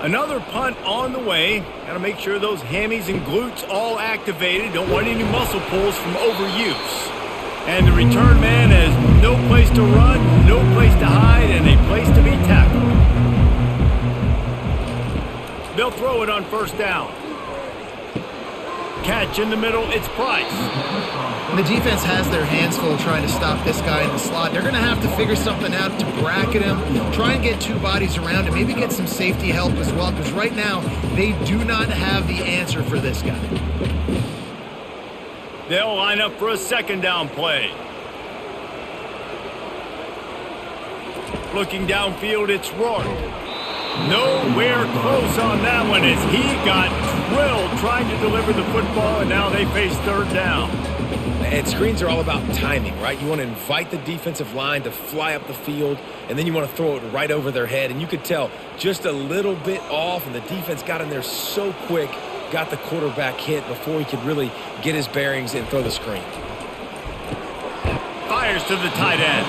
Another punt on the way. Got to make sure those hammies and glutes all activated. Don't want any muscle pulls from overuse. And the return man has no place to run, no place to hide, and a place to be tackled. They'll throw it on 1st down. Catch in the middle, it's Price. And the defense has their hands full trying to stop this guy in the slot. They're going to have to figure something out to bracket him, try and get two bodies around him, maybe get some safety help as well, because right now they do not have the answer for this guy. They'll line up for a second down play. Looking downfield, it's Rourke. Nowhere close on that one as he got drilled trying to deliver the football, and now they face third down. And screens are all about timing, right? You want to invite the defensive line to fly up the field, and then you want to throw it right over their head. And you could tell just a little bit off, and the defense got in there so quick, got the quarterback hit before he could really get his bearings and throw the screen. Fires to the tight end.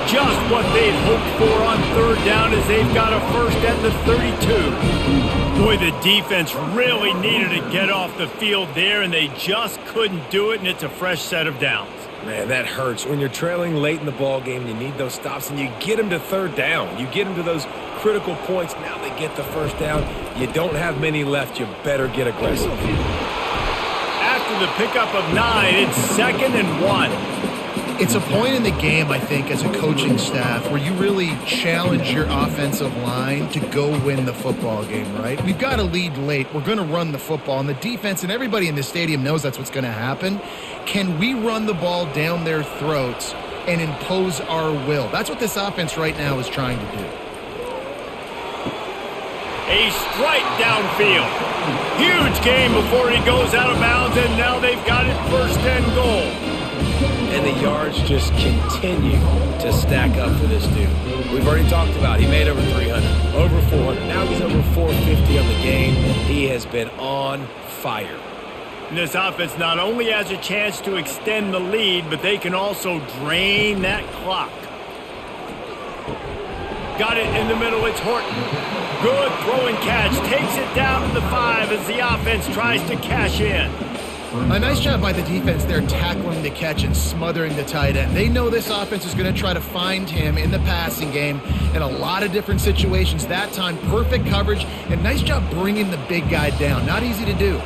Just what they'd hoped for on third down as they've got a first at the 32. Boy, the defense really needed to get off the field there, and they just couldn't do it, and it's a fresh set of downs. Man, that hurts. When you're trailing late in the ball game, you need those stops, and you get them to third down. You get them to those critical points. Now they get the first down. You don't have many left. You better get aggressive. After the pickup of 9, it's 2nd and 1. It's a point in the game, I think, as a coaching staff where you really challenge your offensive line to go win the football game, right? We've got a lead late. We're going to run the football. And the defense and everybody in the stadium knows that's what's going to happen. Can we run the ball down their throats and impose our will? That's what this offense right now is trying to do. A strike downfield. Huge game before he goes out of bounds, and now they've got it 1st and goal. And the yards just continue to stack up for this dude. We've already talked about he made over 300, over 400. Now he's over 450 on the game. He has been on fire. And this offense not only has a chance to extend the lead, but they can also drain that clock. Got it in the middle, it's Horton. Good throw and catch, takes it down to the 5 as the offense tries to cash in. A nice job by the defense there tackling the catch and smothering the tight end. They know this offense is going to try to find him in the passing game in a lot of different situations. That time, perfect coverage, and nice job bringing the big guy down. Not easy to do.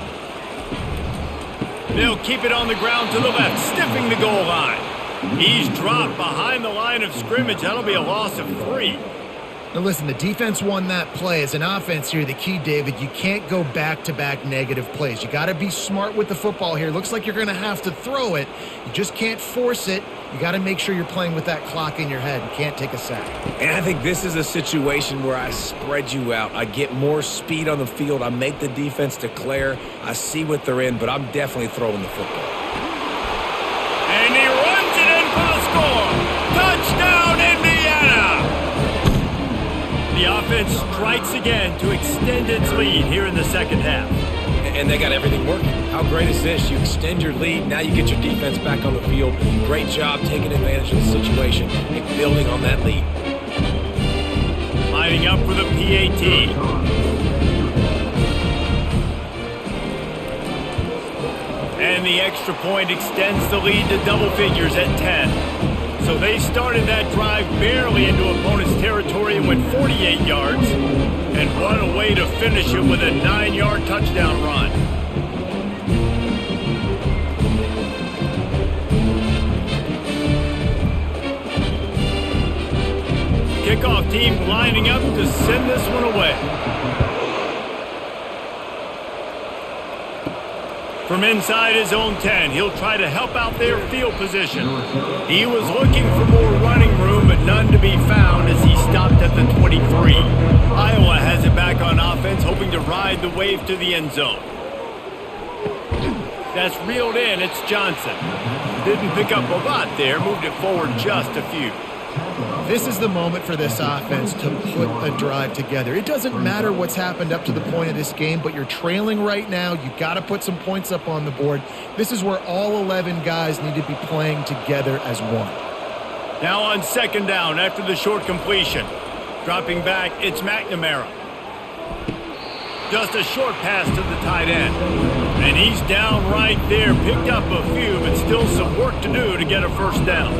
They'll keep it on the ground to the left, stiffing the goal line. He's dropped behind the line of scrimmage. That'll be a loss of 3. Now listen, the defense won that play. As an offense here, the key, David, you can't go back-to-back negative plays. You got to be smart with the football here. Looks like you're going to have to throw it. You just can't force it. You got to make sure you're playing with that clock in your head. You can't take a sack. And I think this is a situation where I spread you out. I get more speed on the field. I make the defense declare. I see what they're in, but I'm definitely throwing the football. And he runs it in for the score. Touchdown, Indiana! The offense strikes again to extend its lead here in the second half. And they got everything working. How great is this? You extend your lead. Now you get your defense back on the field. Great job taking advantage of the situation and building on that lead. Lining up for the PAT. And the extra point extends the lead to double figures at 10. So they started that drive barely into opponent's territory and went 48 yards. And what a way to finish it with a 9-yard touchdown run. Kickoff team lining up to send this one away. From inside his own 10, he'll try to help out their field position. He was looking for more running room, but none to be found as he stopped at the 23. Iowa has it back on offense, hoping to ride the wave to the end zone. That's reeled in, it's Johnson. Didn't pick up a lot there, moved it forward just a few. This is the moment for this offense to put a drive together. It doesn't matter what's happened up to the point of this game, but you're trailing right now. You got to put some points up on the board. This is where all 11 guys need to be playing together as one. Now on second down after the short completion. Dropping back, it's McNamara. Just a short pass to the tight end. And he's down right there. Picked up a few, but still some work to do to get a first down.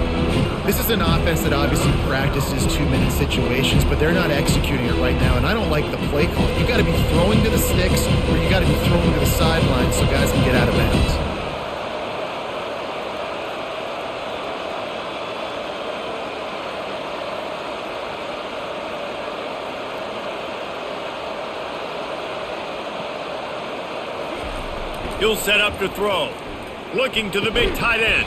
This is an offense that obviously practices 2-minute situations, but they're not executing it right now, and I don't like the play call. You got to be throwing to the sticks, or you got to be throwing to the sidelines so guys can get out of He'll set up to throw. Looking to the big tight end.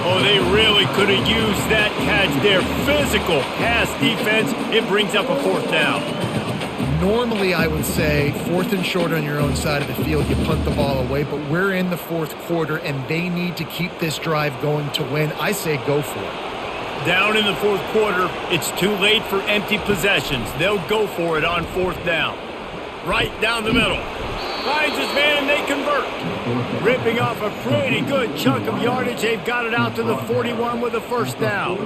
Oh, they really could have used that catch there. Physical pass defense. It brings up a 4th down. Normally, I would say 4th and short on your own side of the field, you punt the ball away, but we're in the 4th quarter, and they need to keep this drive going to win. I say go for it. Down in the 4th quarter, it's too late for empty possessions. They'll go for it on 4th down. Right down the middle. Finds his man, and they convert. Ripping off a pretty good chunk of yardage. They've got it out to the 41 with a 1st down.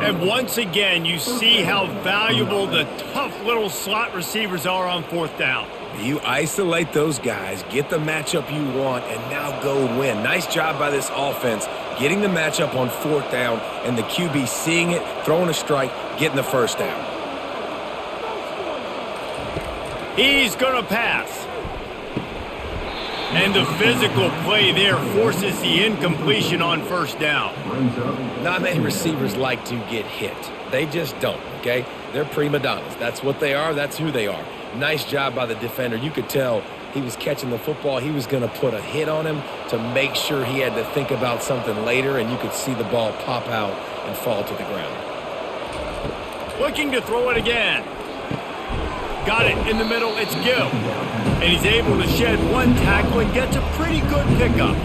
And once again, you see how valuable the tough little slot receivers are on 4th down. You isolate those guys, get the matchup you want, and now go win. Nice job by this offense, getting the matchup on 4th down, and the QB seeing it, throwing a strike, getting the 1st down. He's going to pass. And the physical play there forces the incompletion on 1st down. Not many receivers like to get hit. They just don't, okay? They're prima donnas. That's what they are. That's who they are. Nice job by the defender. You could tell he was catching the football. He was going to put a hit on him to make sure he had to think about something later, and you could see the ball pop out and fall to the ground. Looking to throw it again. Got it in the middle. It's Gill. And he's able to shed 1 tackle and gets a pretty good pickup.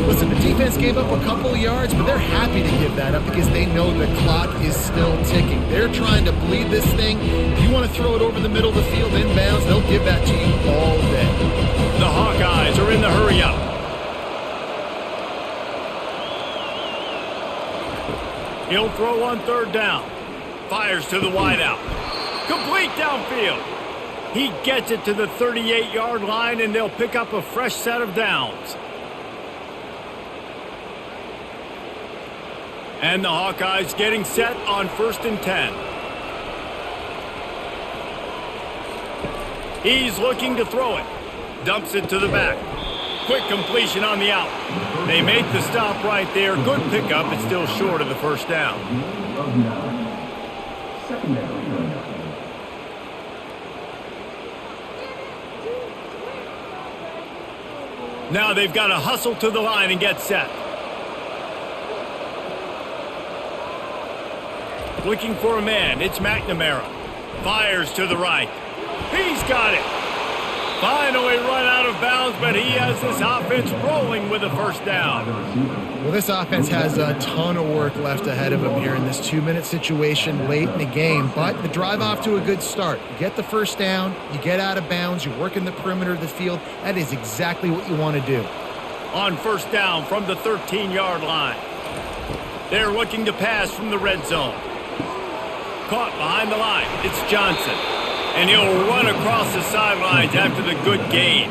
Listen, the defense gave up a couple of yards, but they're happy to give that up because they know the clock is still ticking. They're trying to bleed this thing. If you want to throw it over the middle of the field inbounds, they'll give that to you all day. The Hawkeyes are in the hurry-up. He'll throw on 3rd down. Fires to the wideout. Complete downfield. He gets it to the 38-yard line, and they'll pick up a fresh set of downs. And the Hawkeyes getting set on 1st and 10. He's looking to throw it. Dumps it to the back. Quick completion on the out. They make the stop right there. Good pickup. It's still short of the 1st down. Now they've got to hustle to the line and get set. Looking for a man. It's McNamara. Fires to the right. He's got it. Finally run out of bounds, but he has this offense rolling with a 1st down. Well, this offense has a ton of work left ahead of them here in this 2-minute situation late in the game, but the drive off to a good start. You get the 1st down, you get out of bounds, you work in the perimeter of the field. That is exactly what you want to do. On 1st down from the 13-yard line. They're looking to pass from the red zone. Caught behind the line. It's Johnson. And he'll run across the sidelines after the good gain.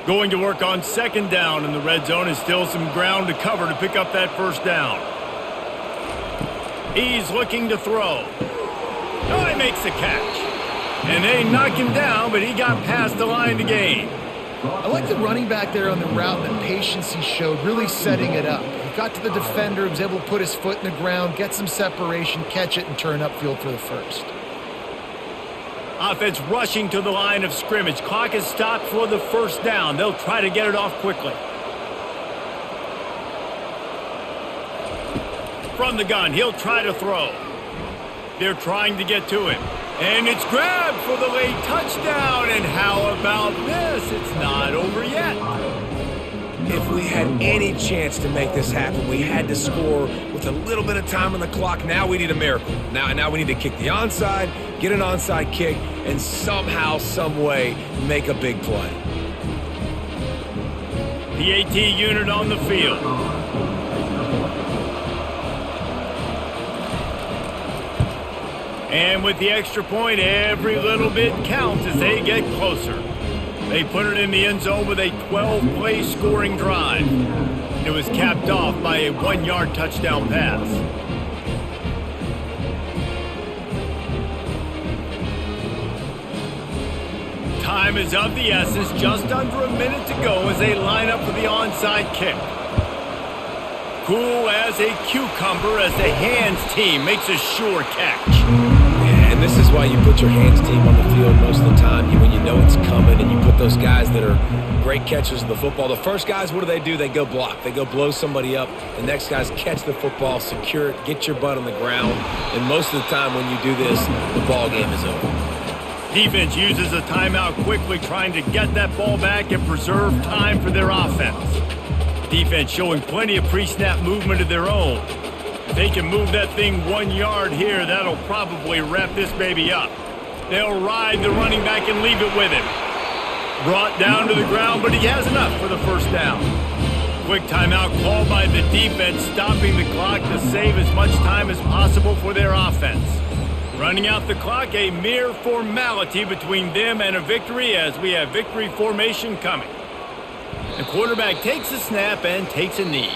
Going to work on 2nd down in the red zone, and still some ground to cover to pick up that 1st down. He's looking to throw. Oh, he makes the catch. And they knock him down, but he got past the line to gain. I like the running back there on the route and the patience he showed, really setting it up. He got to the defender, was able to put his foot in the ground, get some separation, catch it, and turn upfield for the 1st. Offense rushing to the line of scrimmage. Clock is stopped for the 1st down. They'll try to get it off quickly. From the gun, he'll try to throw. They're trying to get to him. And it's grabbed for the late touchdown. And how about this? It's not over yet. If we had any chance to make this happen, we had to score with a little bit of time on the clock. Now we need a miracle. Now we need to kick the onside, get an onside kick, and somehow, some way, make a big play. PAT unit on the field. And with the extra point, every little bit counts as they get closer. They put it in the end zone with a 12-play scoring drive. It was capped off by a 1-yard touchdown pass. Time is of the essence, just under a minute to go as they line up for the onside kick. Cool as a cucumber as the hands team makes a sure catch. And this is why you put your hands team on the field most of the time when you know it's coming, and you put those guys that are great catchers of the football. The first guys, what do? They go block. They go blow somebody up. The next guys catch the football, secure it, get your butt on the ground. And most of the time when you do this, the ball game is over. Defense uses a timeout quickly, trying to get that ball back and preserve time for their offense. Defense showing plenty of pre-snap movement of their own. If they can move that thing 1 yard here, that'll probably wrap this baby up. They'll ride the running back and leave it with him. Brought down to the ground, but he has enough for the first down. Quick timeout called by the defense, stopping the clock to save as much time as possible for their offense. Running out the clock, a mere formality between them and a victory, as we have victory formation coming. The quarterback takes a snap and takes a knee.